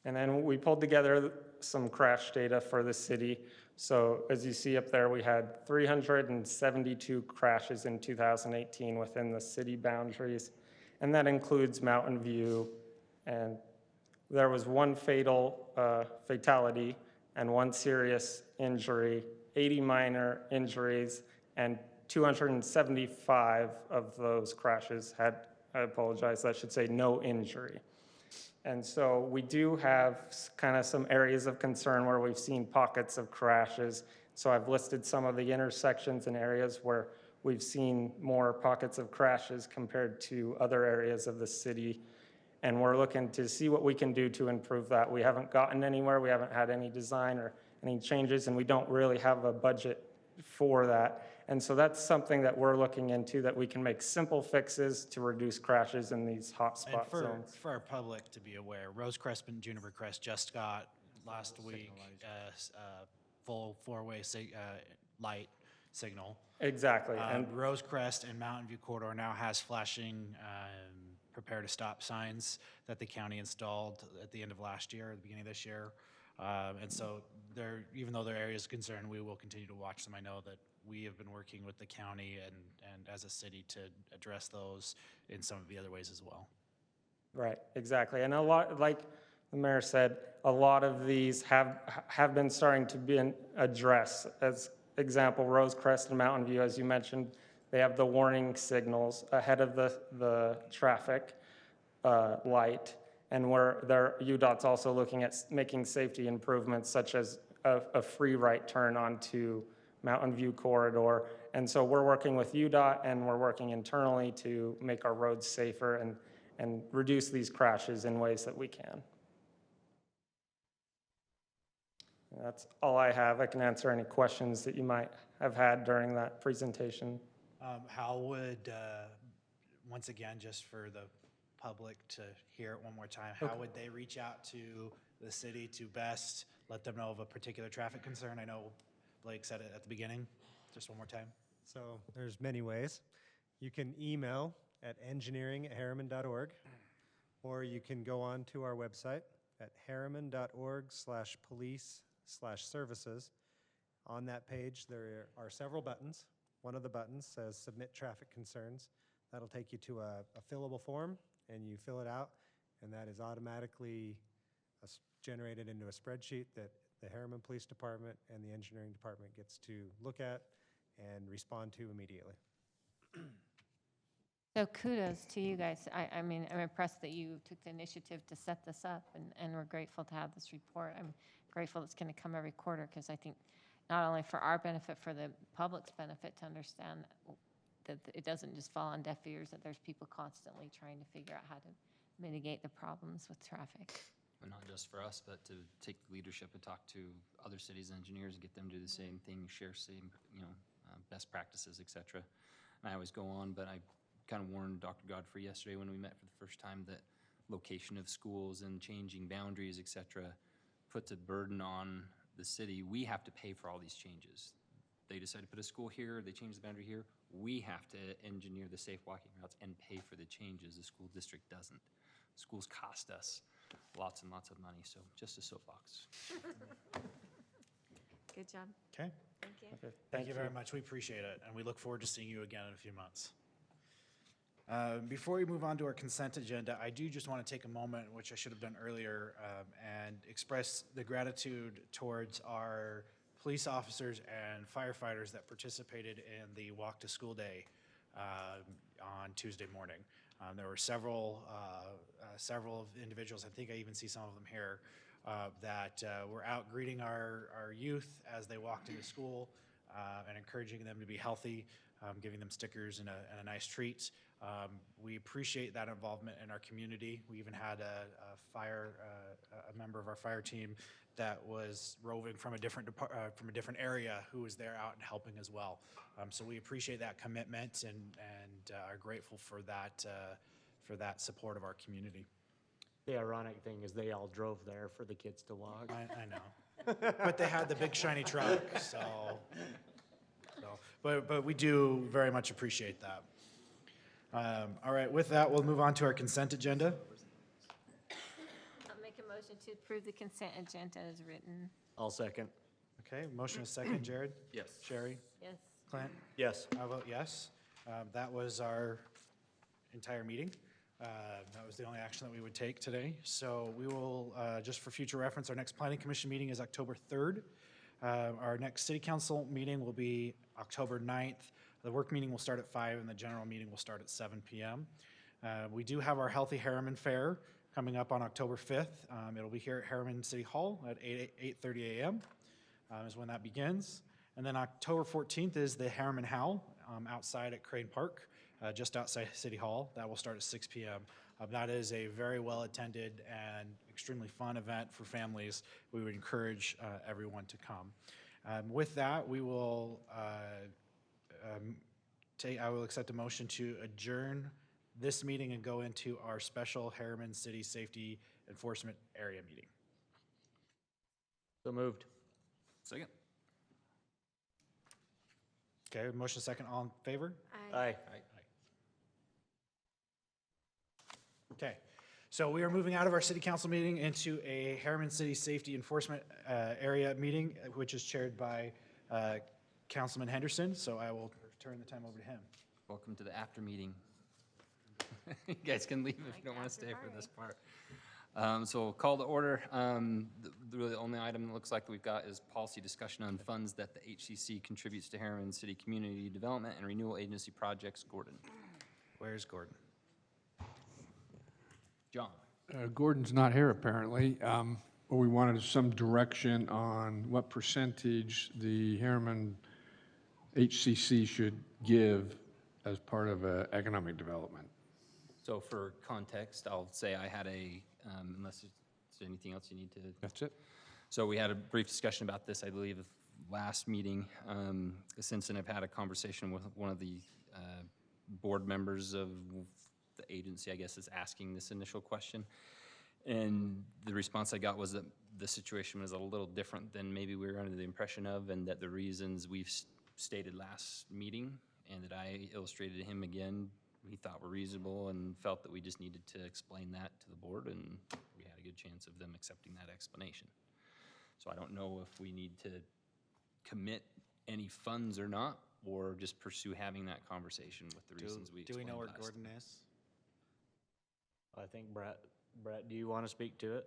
And then we pulled together some crash data for the city. So as you see up there, we had 372 crashes in 2018 within the city boundaries, and that includes Mountain View. And there was one fatality and one serious injury, 80 minor injuries, and 275 of those crashes had, I apologize, I should say no injury. And so we do have kind of some areas of concern where we've seen pockets of crashes. So I've listed some of the intersections and areas where we've seen more pockets of crashes compared to other areas of the city. And we're looking to see what we can do to improve that. We haven't gotten anywhere. We haven't had any design or any changes, and we don't really have a budget for that. And so that's something that we're looking into, that we can make simple fixes to reduce crashes in these And hotspot zones. for our public to be aware, Rose Crest and Juniper Crest just got last week a full four-way light signal. Exactly, and Rose Crest and Mountain View corridor now has flashing prepare to stop signs that the county installed at the end of last year, at the beginning of this year. And so even though there are areas of concern, we will continue to watch them. I know that we have been working with the county and as a city to address those in some of the other ways as well. right, exactly. And a lot, like the mayor said, a lot of these have been starting to be addressed. As example, Rose Crest and Mountain View, as you mentioned, they have the warning signals ahead of the traffic light. And UDOT's also looking at making safety improvements such as a free right turn onto Mountain View corridor. And so we're working with UDOT and we're working internally to make our roads safer and reduce these crashes in ways that we can. That's all I have. I can answer any questions that you might have had during that presentation. How would, once again, just for the public to hear it one more time, how would they reach out to the city to best let them know of a particular traffic concern? I know Blake said it at the beginning. Just one more time. So there's many ways. You can email at engineering@herriman.org, or you can go on to our website, at harriman.org/police/services. On that page, there are several buttons. One of the buttons says Submit Traffic Concerns. That'll take you to a fillable form, and you fill it out, and that is automatically generated into a spreadsheet that the Herriman Police Department and the Engineering Department gets to look at and respond to immediately. So kudos to you guys. I mean, I'm impressed that you took the initiative to set this up, and we're grateful to have this report. I'm grateful it's going to come every quarter, because I think not only for our benefit, for the public's benefit, to understand that it doesn't just fall on deaf ears, that there's people constantly trying to figure out how to mitigate the problems with traffic. And not just for us, but to take the leadership and talk to other cities' engineers and get them to do the same thing, share same, best practices, et cetera. And I always go on, but I kind of warned Dr. Godfrey yesterday when we met for the first time that location of schools and changing boundaries, et cetera, puts a burden on the city. We have to pay for all these changes. They decide to put a school here, they change the boundary here. We have to engineer the safe walking routes and pay for the changes. The school district doesn't. Schools cost us lots and lots of money, so just a soapbox. Good job. Okay. Thank you. Okay, Thank you very much. We appreciate it, and we look forward to seeing you again in a few months. Before we move on to our consent agenda, I do just want to take a moment, which I should have done earlier, and express the gratitude towards our police officers and firefighters that participated in the Walk to School Day on Tuesday morning. There were several individuals, I think I even see some of them here, that were out greeting our youth as they walked into school and encouraging them to be healthy, giving them stickers and a nice treat. We appreciate that involvement in our community. We even had a member of our fire team that was roving from a different area who was there out and helping as well. So we appreciate that commitment and are grateful for that support of our community. The ironic thing is they all drove there for the kids to walk. I know, but they had the big shiny truck, but we do very much appreciate that. All right, with that, we'll move on to our consent agenda. I'll make a motion to approve the consent agenda as written. I'll second. Okay, motion is second. Jared? Yes. Sherry? Yes. Clint? Yes. I vote yes. That was our entire meeting. That was the only action that we would take today. So we will, just for future reference, our next Planning Commission meeting is October 3rd. Our next City Council meeting will be October 9th. The work meeting will start at 5 and the general meeting will start at 7 p.m. We do have our Healthy Herriman Fair coming up on October 5th. It'll be here at Herriman City Hall at 8:30 a.m. Is when that begins. And then October 14th is the Herriman Howl outside at Crane Park, just outside City Hall. That will start at 6 p.m. That is a very well-attended and extremely fun event for families. We would encourage everyone to come. With that, we will I will accept a motion to adjourn this meeting and go into our special Herriman City Safety Enforcement Area meeting. So moved. Second. Okay, motion second, all in favor? Aye. Okay, so we are moving out of our city council meeting into a Herriman City Safety Enforcement Area meeting, which is chaired by Councilman Henderson, so I will turn the time over to him. Welcome to the after meeting. You guys can leave if you don't want to stay for this part. So we'll call to order. The only item that looks like we've got is policy discussion on funds that the HCC contributes to Herriman City Community Development and Renewal Agency projects. Gordon. Where's Gordon? John. Gordon's not here apparently, but we wanted some direction on what percentage the Herriman HCC should give as part of economic development. So for context, I'll say I had unless there's anything else you need to. That's it. So we had a brief discussion about this, I believe, last meeting. Since then, I've had a conversation with one of the board members of the agency, I guess, is asking this initial question. And the response I got was that the situation was a little different than maybe we were under the impression of, and that the reasons we've stated last meeting and that I illustrated to him again, he thought were reasonable and felt that we just needed to explain that to the board, and we had a good chance of them accepting that explanation. So I don't know if we need to commit any funds or not, or just pursue having that conversation with the reasons we Do we explained know where last. Gordon is? I think Brett, do you want to speak to it?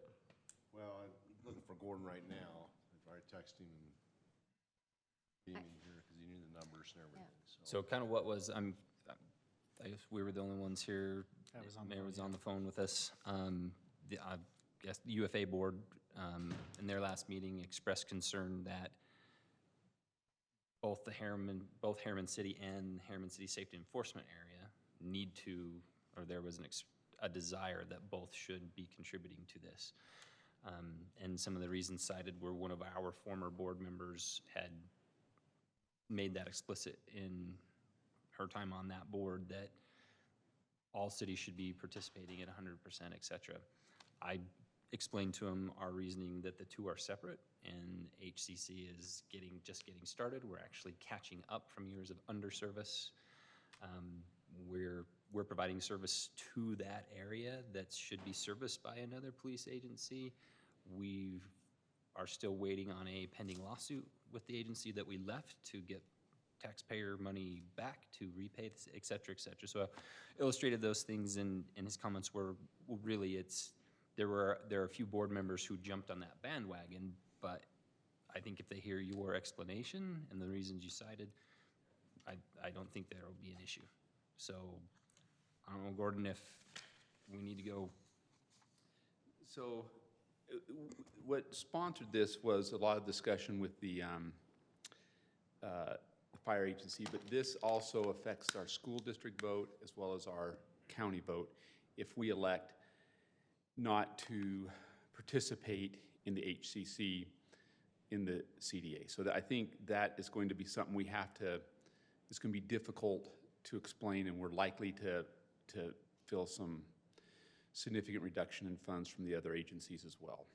Well, I'm looking for Gordon right now. I've already texted him and came in here because he knew the numbers and everything, So kind of what was, I guess we were the only ones here. I was on the Mayor phone, was yeah. on the phone with us. I guess the UFA board, in their last meeting, expressed concern that both Herriman City and Herriman City Safety Enforcement Area need to, or there was a desire that both should be contributing to this. And some of the reasons cited were one of our former board members had made that explicit in her time on that board, that all cities should be participating at 100%, et cetera. I explained to him our reasoning that the two are separate, and HCC is just getting started. We're actually catching up from years of underservice. We're providing service to that area that should be serviced by another police agency. We are still waiting on a pending lawsuit with the agency that we left to get taxpayer money back to repay this, et cetera, et cetera. So I illustrated those things, and his comments were, well, really, there are a few board members who jumped on that bandwagon, but I think if they hear your explanation and the reasons you cited, I don't think there will be an issue. So I don't know, Gordon, if we need to go. So what sponsored this was a lot of discussion with the fire agency, but this also affects our school district vote as well as our county vote if we elect not to participate in the HCC in the CDA. So I think that is going to be something we have to, it's going to be difficult to explain, and we're likely to feel some significant reduction in funds from the other agencies as well.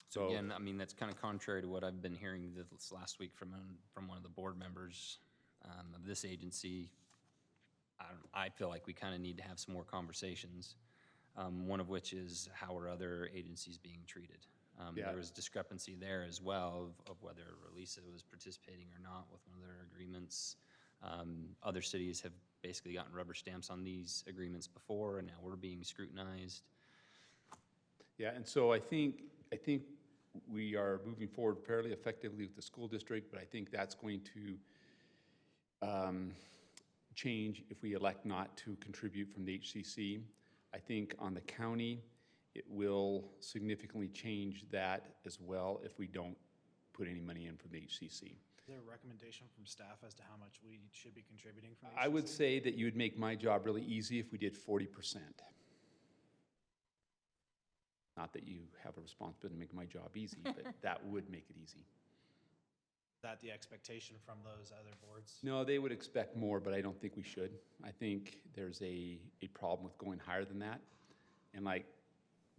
So again, I mean, that's kind of contrary to what I've been hearing this last week from one of the board members of this agency. I feel like we kind of need to have some more conversations, one of which is how are other agencies being treated? There was discrepancy there as well of whether Relisa was participating or not with one of their agreements. Other cities have basically gotten rubber stamps on these agreements before, and now we're being scrutinized. Yeah, and so I think we are moving forward fairly effectively with the school district, but I think that's going to change if we elect not to contribute from the HCC. I think on the county, it will significantly change that as well if we don't put any money in from the HCC. Is there a recommendation from staff as to how much we should be contributing from the I would HCC? say that you would make my job really easy if we did 40%. Not that you have a responsibility to make my job easy, but that would make it easy. Is that the expectation from those other boards? No, they would expect more, but I don't think we should. I think there's a problem with going higher than that. And like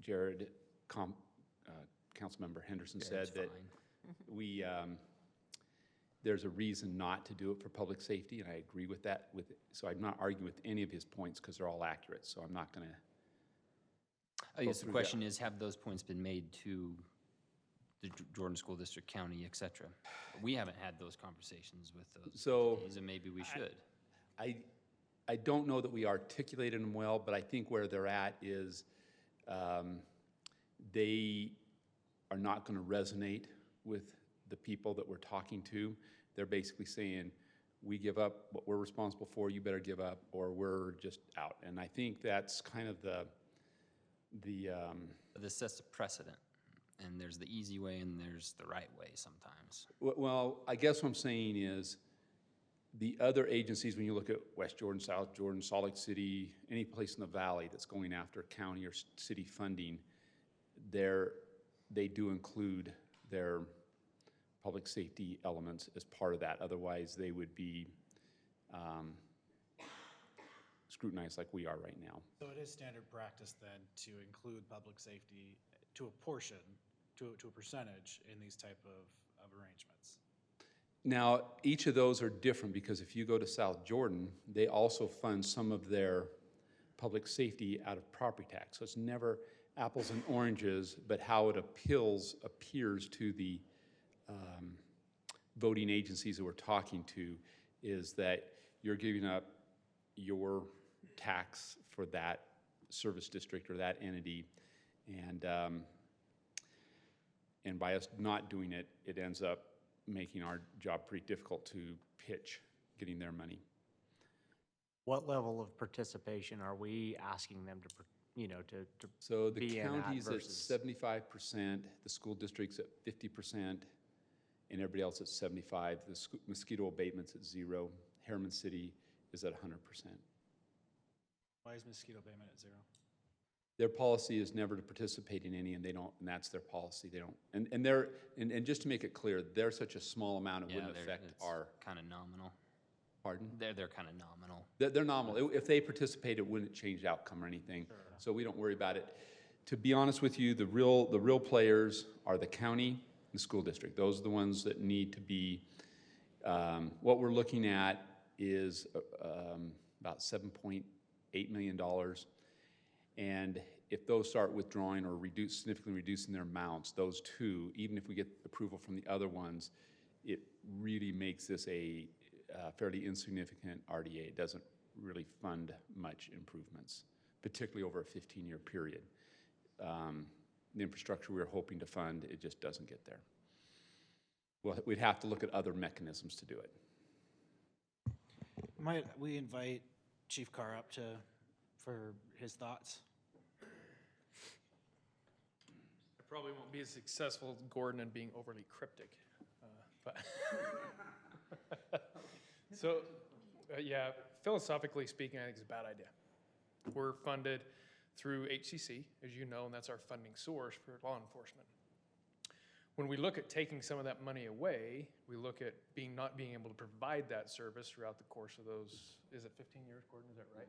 Jared, Councilmember Henderson said, that we, there's a reason not to do it for public safety, and I agree with that. So I'm not arguing with any of his points because they're all accurate, so I'm not going to. I guess the question is, have those points been made to the Jordan School District, County, et cetera? We haven't had those conversations with those entities, and maybe we should. I don't know that we articulated them well, but I think where they're at is they are not going to resonate with the people that we're talking to. They're basically saying, we give up what we're responsible for, you better give up, or we're just out. And I think that's kind of This sets a precedent, and there's the easy way and there's the right way sometimes. Well, I guess what I'm saying is the other agencies, when you look at West Jordan, South Jordan, Salt Lake City, any place in the valley that's going after county or city funding, they do include their public safety elements as part of that. Otherwise, they would be scrutinized like we are right now. So it is standard practice then to include public safety to a portion, to a percentage in these type of arrangements? Now, each of those are different because if you go to South Jordan, they also fund some of their public safety out of property tax. So it's never apples and oranges, but how it appears to the voting agencies that we're talking to is that you're giving up your tax for that service district or that entity, and by us not doing it, it ends up making our job pretty difficult to pitch getting their money. What level of participation are we asking them to So the be in at county's at versus- 75%, the school district's at 50%, and everybody else at 75%. The mosquito abatement's at 0%. Herriman City is at 100%. Why is mosquito abatement at 0? Their policy is never to participate in any, and they don't, and that's their policy. They don't, and just to make it clear, they're such a small amount, it wouldn't affect our. Kind of nominal. Pardon? They're kind of nominal. They're nominal. If they participate, it wouldn't change the outcome or anything. Sure. So we don't worry about it. To be honest with you, the real players are the county and the school district. Those are the ones that need to be. What we're looking at is about $7.8 million. And if those start withdrawing or significantly reducing their amounts, those two, even if we get approval from the other ones, it really makes this a fairly insignificant RDA. It doesn't really fund much improvements, particularly over a 15-year period. The infrastructure we were hoping to fund, it just doesn't get there. Well, we'd have to look at other mechanisms to do it. Might we invite Chief Carr up for his thoughts? I probably won't be as successful as Gordon in being overly cryptic, but so yeah, philosophically speaking, I think it's a bad idea. We're funded through HCC, as you know, and that's our funding source for law enforcement. When we look at taking some of that money away, we look at not being able to provide that service throughout the course of those, is it 15 years, Gordon, is that right?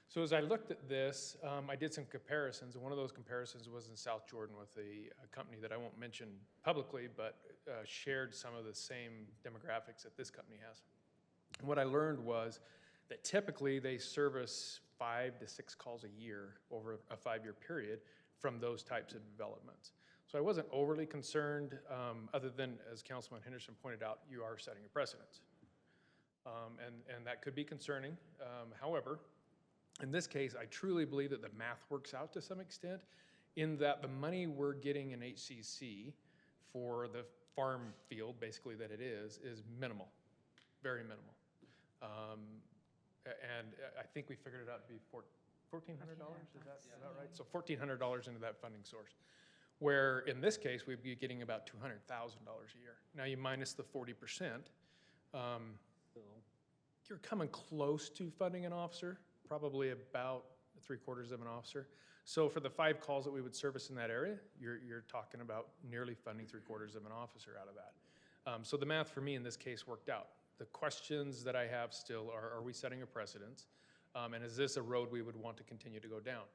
So as I looked at this, I did some comparisons, and one of those comparisons was in South Jordan with a company that I won't mention publicly, but shared some of the same demographics that this company has. And what I learned was that typically they service 5 to 6 calls a year over a 5-year period from those types of developments. So I wasn't overly concerned, other than, as Councilman Henderson pointed out, you are setting a precedent. And that could be concerning. However, in this case, I truly believe that the math works out to some extent in that the money we're getting in HCC for the farm field, basically that it is minimal, very minimal. And I think we figured it out to be $1,400, is that about right? So $1,400 into that funding source. Where in this case, we'd be getting about $200,000 a year. Now you minus the 40%, you're coming close to funding an officer, probably about 3/4 of an officer. So for the 5 calls that we would service in that area, you're talking about nearly funding 3/4 of an officer out of that. So the math for me in this case worked out. The questions that I have still are we setting a precedent? And is this a road we would want to continue to go down?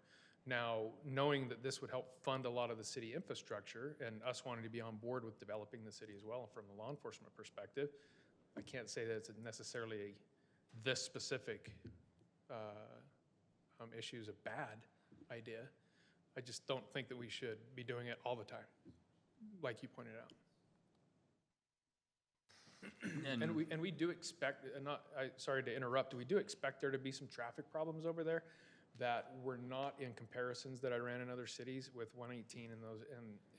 Now, knowing that this would help fund a lot of the city infrastructure and us wanting to be on board with developing the city as well from the law enforcement perspective, I can't say that it's necessarily this specific issue is a bad idea. I just don't think that we should be doing it all the time, like you pointed out. And we do expect, sorry to interrupt, we do expect there to be some traffic problems over there that were not in comparisons that I ran in other cities with 118 and those,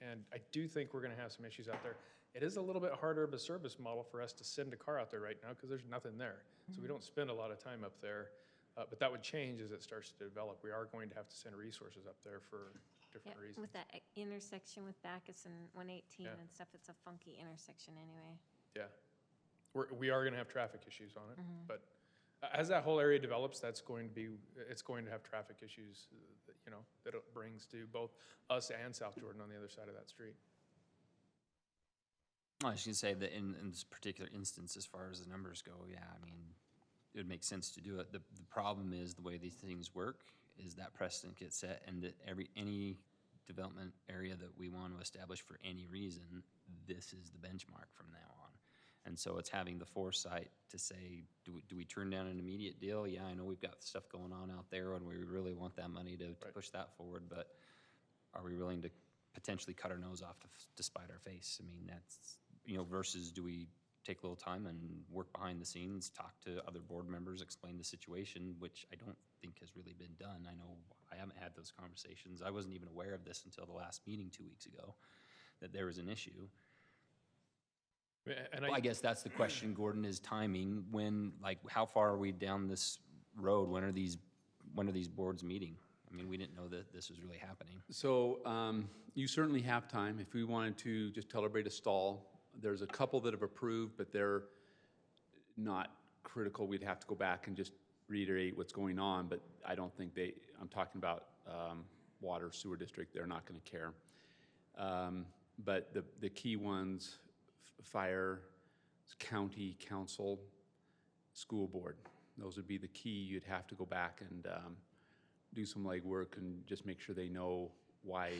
and I do think we're gonna have some issues out there. It is a little bit harder of a service model for us to send a car out there right now because there's nothing there. So we don't spend a lot of time up there, but that would change as it starts to develop. We are going to have to send resources up there for different reasons. With that intersection with Bacchus and 118 Yeah. and stuff, it's a funky intersection anyway. Yeah, we are going to have traffic issues on it, but as that whole area develops, it's going to have traffic issues, that it brings to both us and South Jordan on the other side of that street. I was going to say that in this particular instance, as far as the numbers go, yeah, I mean, it would make sense to do it. The problem is the way these things work is that precedent gets set, and that any development area that we want to establish for any reason, this is the benchmark from now on. And so it's having the foresight to say, do we turn down an immediate deal? Yeah, I know we've got stuff going on out there and we really want that money to push that forward, but are we willing to potentially cut our nose off to spite our face? I mean, that's, versus do we take a little time and work behind the scenes, talk to other board members, explain the situation, which I don't think has really been done. I know I haven't had those conversations. I wasn't even aware of this until the last meeting 2 weeks ago, that there was an issue. And Well, I guess that's the question, Gordon, is timing. When, how far are we down this road? When are these boards meeting? I mean, we didn't know that this was really happening. So you certainly have time. If we wanted to just tell everybody to stall, there's a couple that have approved, but they're not critical. We'd have to go back and just reiterate what's going on, but I don't think I'm talking about water, sewer district, they're not going to care. But the key ones, fire, county, council, school board, those would be the key. You'd have to go back and do some legwork and just make sure they know why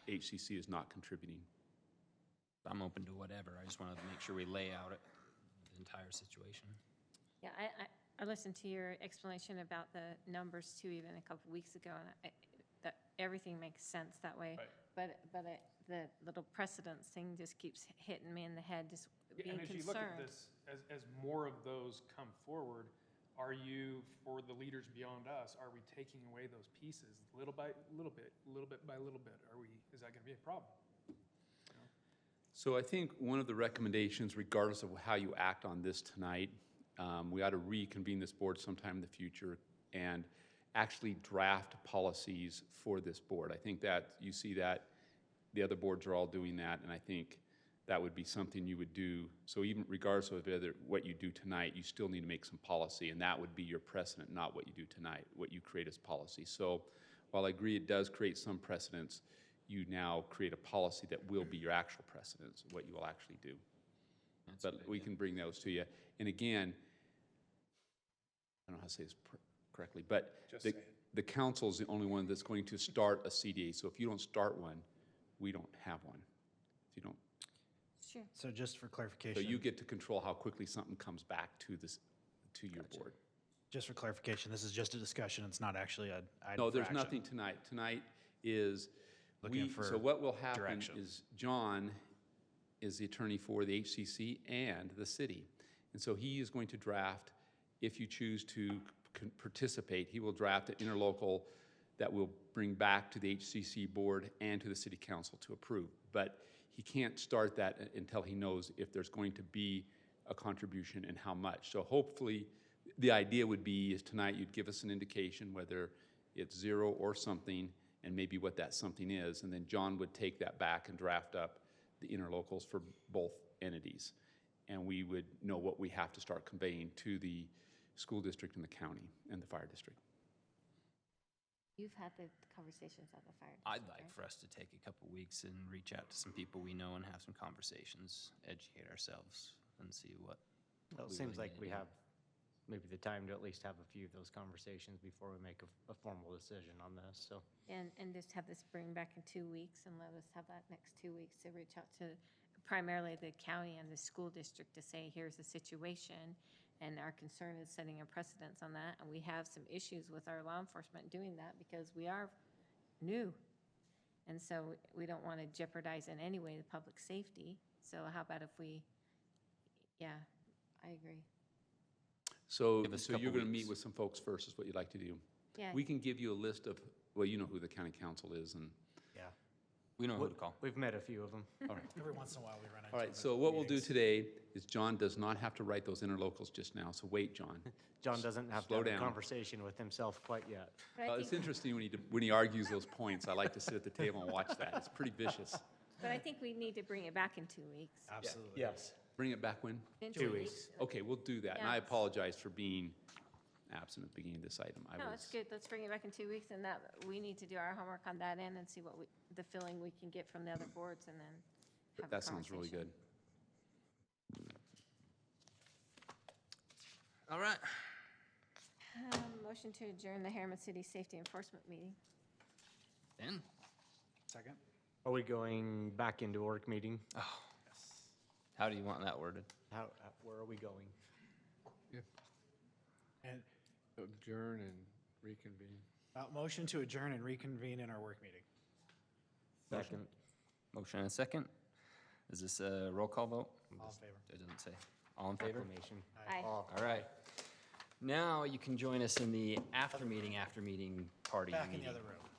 HCC is not contributing. I'm open to whatever. I just wanted to make sure we lay out the entire situation. Yeah, I listened to your explanation about the numbers too, even a couple weeks ago, and that everything makes sense that way. Right. But the little precedence thing just keeps hitting me in the head, just being And as you look at this, as more of those come forward, are you, for the leaders beyond us, are we taking away those pieces little by little bit, little bit by little bit? Is that going to be a problem? So I think one of the recommendations, regardless of how you act on this tonight, we ought to reconvene this board sometime in the future and actually draft policies for this board. I think that you see that the other boards are all doing that, and I think that would be something you would do. So even regardless of what you do tonight, you still need to make some policy, and that would be your precedent, not what you do tonight, what you create as policy. So while I agree it does create some precedents, you now create a policy that will be your actual precedents, what you will actually do. But we can bring those to you. And again, I don't know how to say this correctly, but the council is the only one that's going to start a CDA. So if you don't start one, we don't have one. If you don't. Sure. So just for clarification. So you get to control how quickly something comes back to your board. Just for clarification, this is just a discussion. It's not actually an item No, for there's action. nothing tonight. Tonight is, Looking for so what will happen direction. is John is the attorney for the HCC and the city. And so he is going to draft, if you choose to participate, he will draft an interlocal that will bring back to the HCC board and to the city council to approve. But he can't start that until he knows if there's going to be a contribution and how much. So hopefully, the idea would be is tonight you'd give us an indication whether it's zero or something, and maybe what that something is, and then John would take that back and draft up the interlocals for both entities. And we would know what we have to start conveying to the school district and the county and the fire district. You've had the conversations at the fire district, I'd like right? for us to take a couple weeks and reach out to some people we know and have some conversations, educate ourselves, and see what Well, it we seems really like need we to do. have maybe the time to at least have a few of those conversations before we make a formal decision on this, so. And just have this bring back in 2 weeks and let us have that next 2 weeks to reach out to primarily the county and the school district to say, here's the situation. And our concern is setting a precedence on that. And we have some issues with our law enforcement doing that because we are new. And so we don't want to jeopardize in any way the public safety. So how about if we, yeah, I agree. So, Give us a so you're couple going to meet weeks. with some folks first is what you'd like to do. Yeah. We can give you a list of, well, you know who the county council is, and Yeah. We know who to call. We've met a few of them. all right. Every once in a while, we run into All right, them so at what we'll do meetings. today is John does not have to write those interlocals just now, so wait, John. John doesn't have to Slow have a down. conversation with himself quite yet. But I It's think, interesting when he argues those points. I like to sit at the table and watch that. It's pretty vicious. but I think we need to bring it back in 2 weeks. Absolutely. Yes. Bring it back when? In 2 weeks. Okay, we'll do that. And Yeah. I apologize for being absent at the beginning of this item. No, it's good. Let's bring it back in 2 weeks, and that, we need to do our homework on that end and see what the feeling we can get from the other boards, and then have a That sounds really conversation. good. All right. Motion to adjourn the Herriman City Safety Enforcement meeting. Ben? Second? Are we going back into work meeting? Oh, How do you want that worded? Where are we going? And Adjourn and reconvene. motion to adjourn and reconvene in our work meeting. Second. Motion and a second. Is this a roll call vote? All in favor? It doesn't say. All in favor? Acclamation. Aye. All right. Now you can join us in the after meeting party Back in meeting. the other room.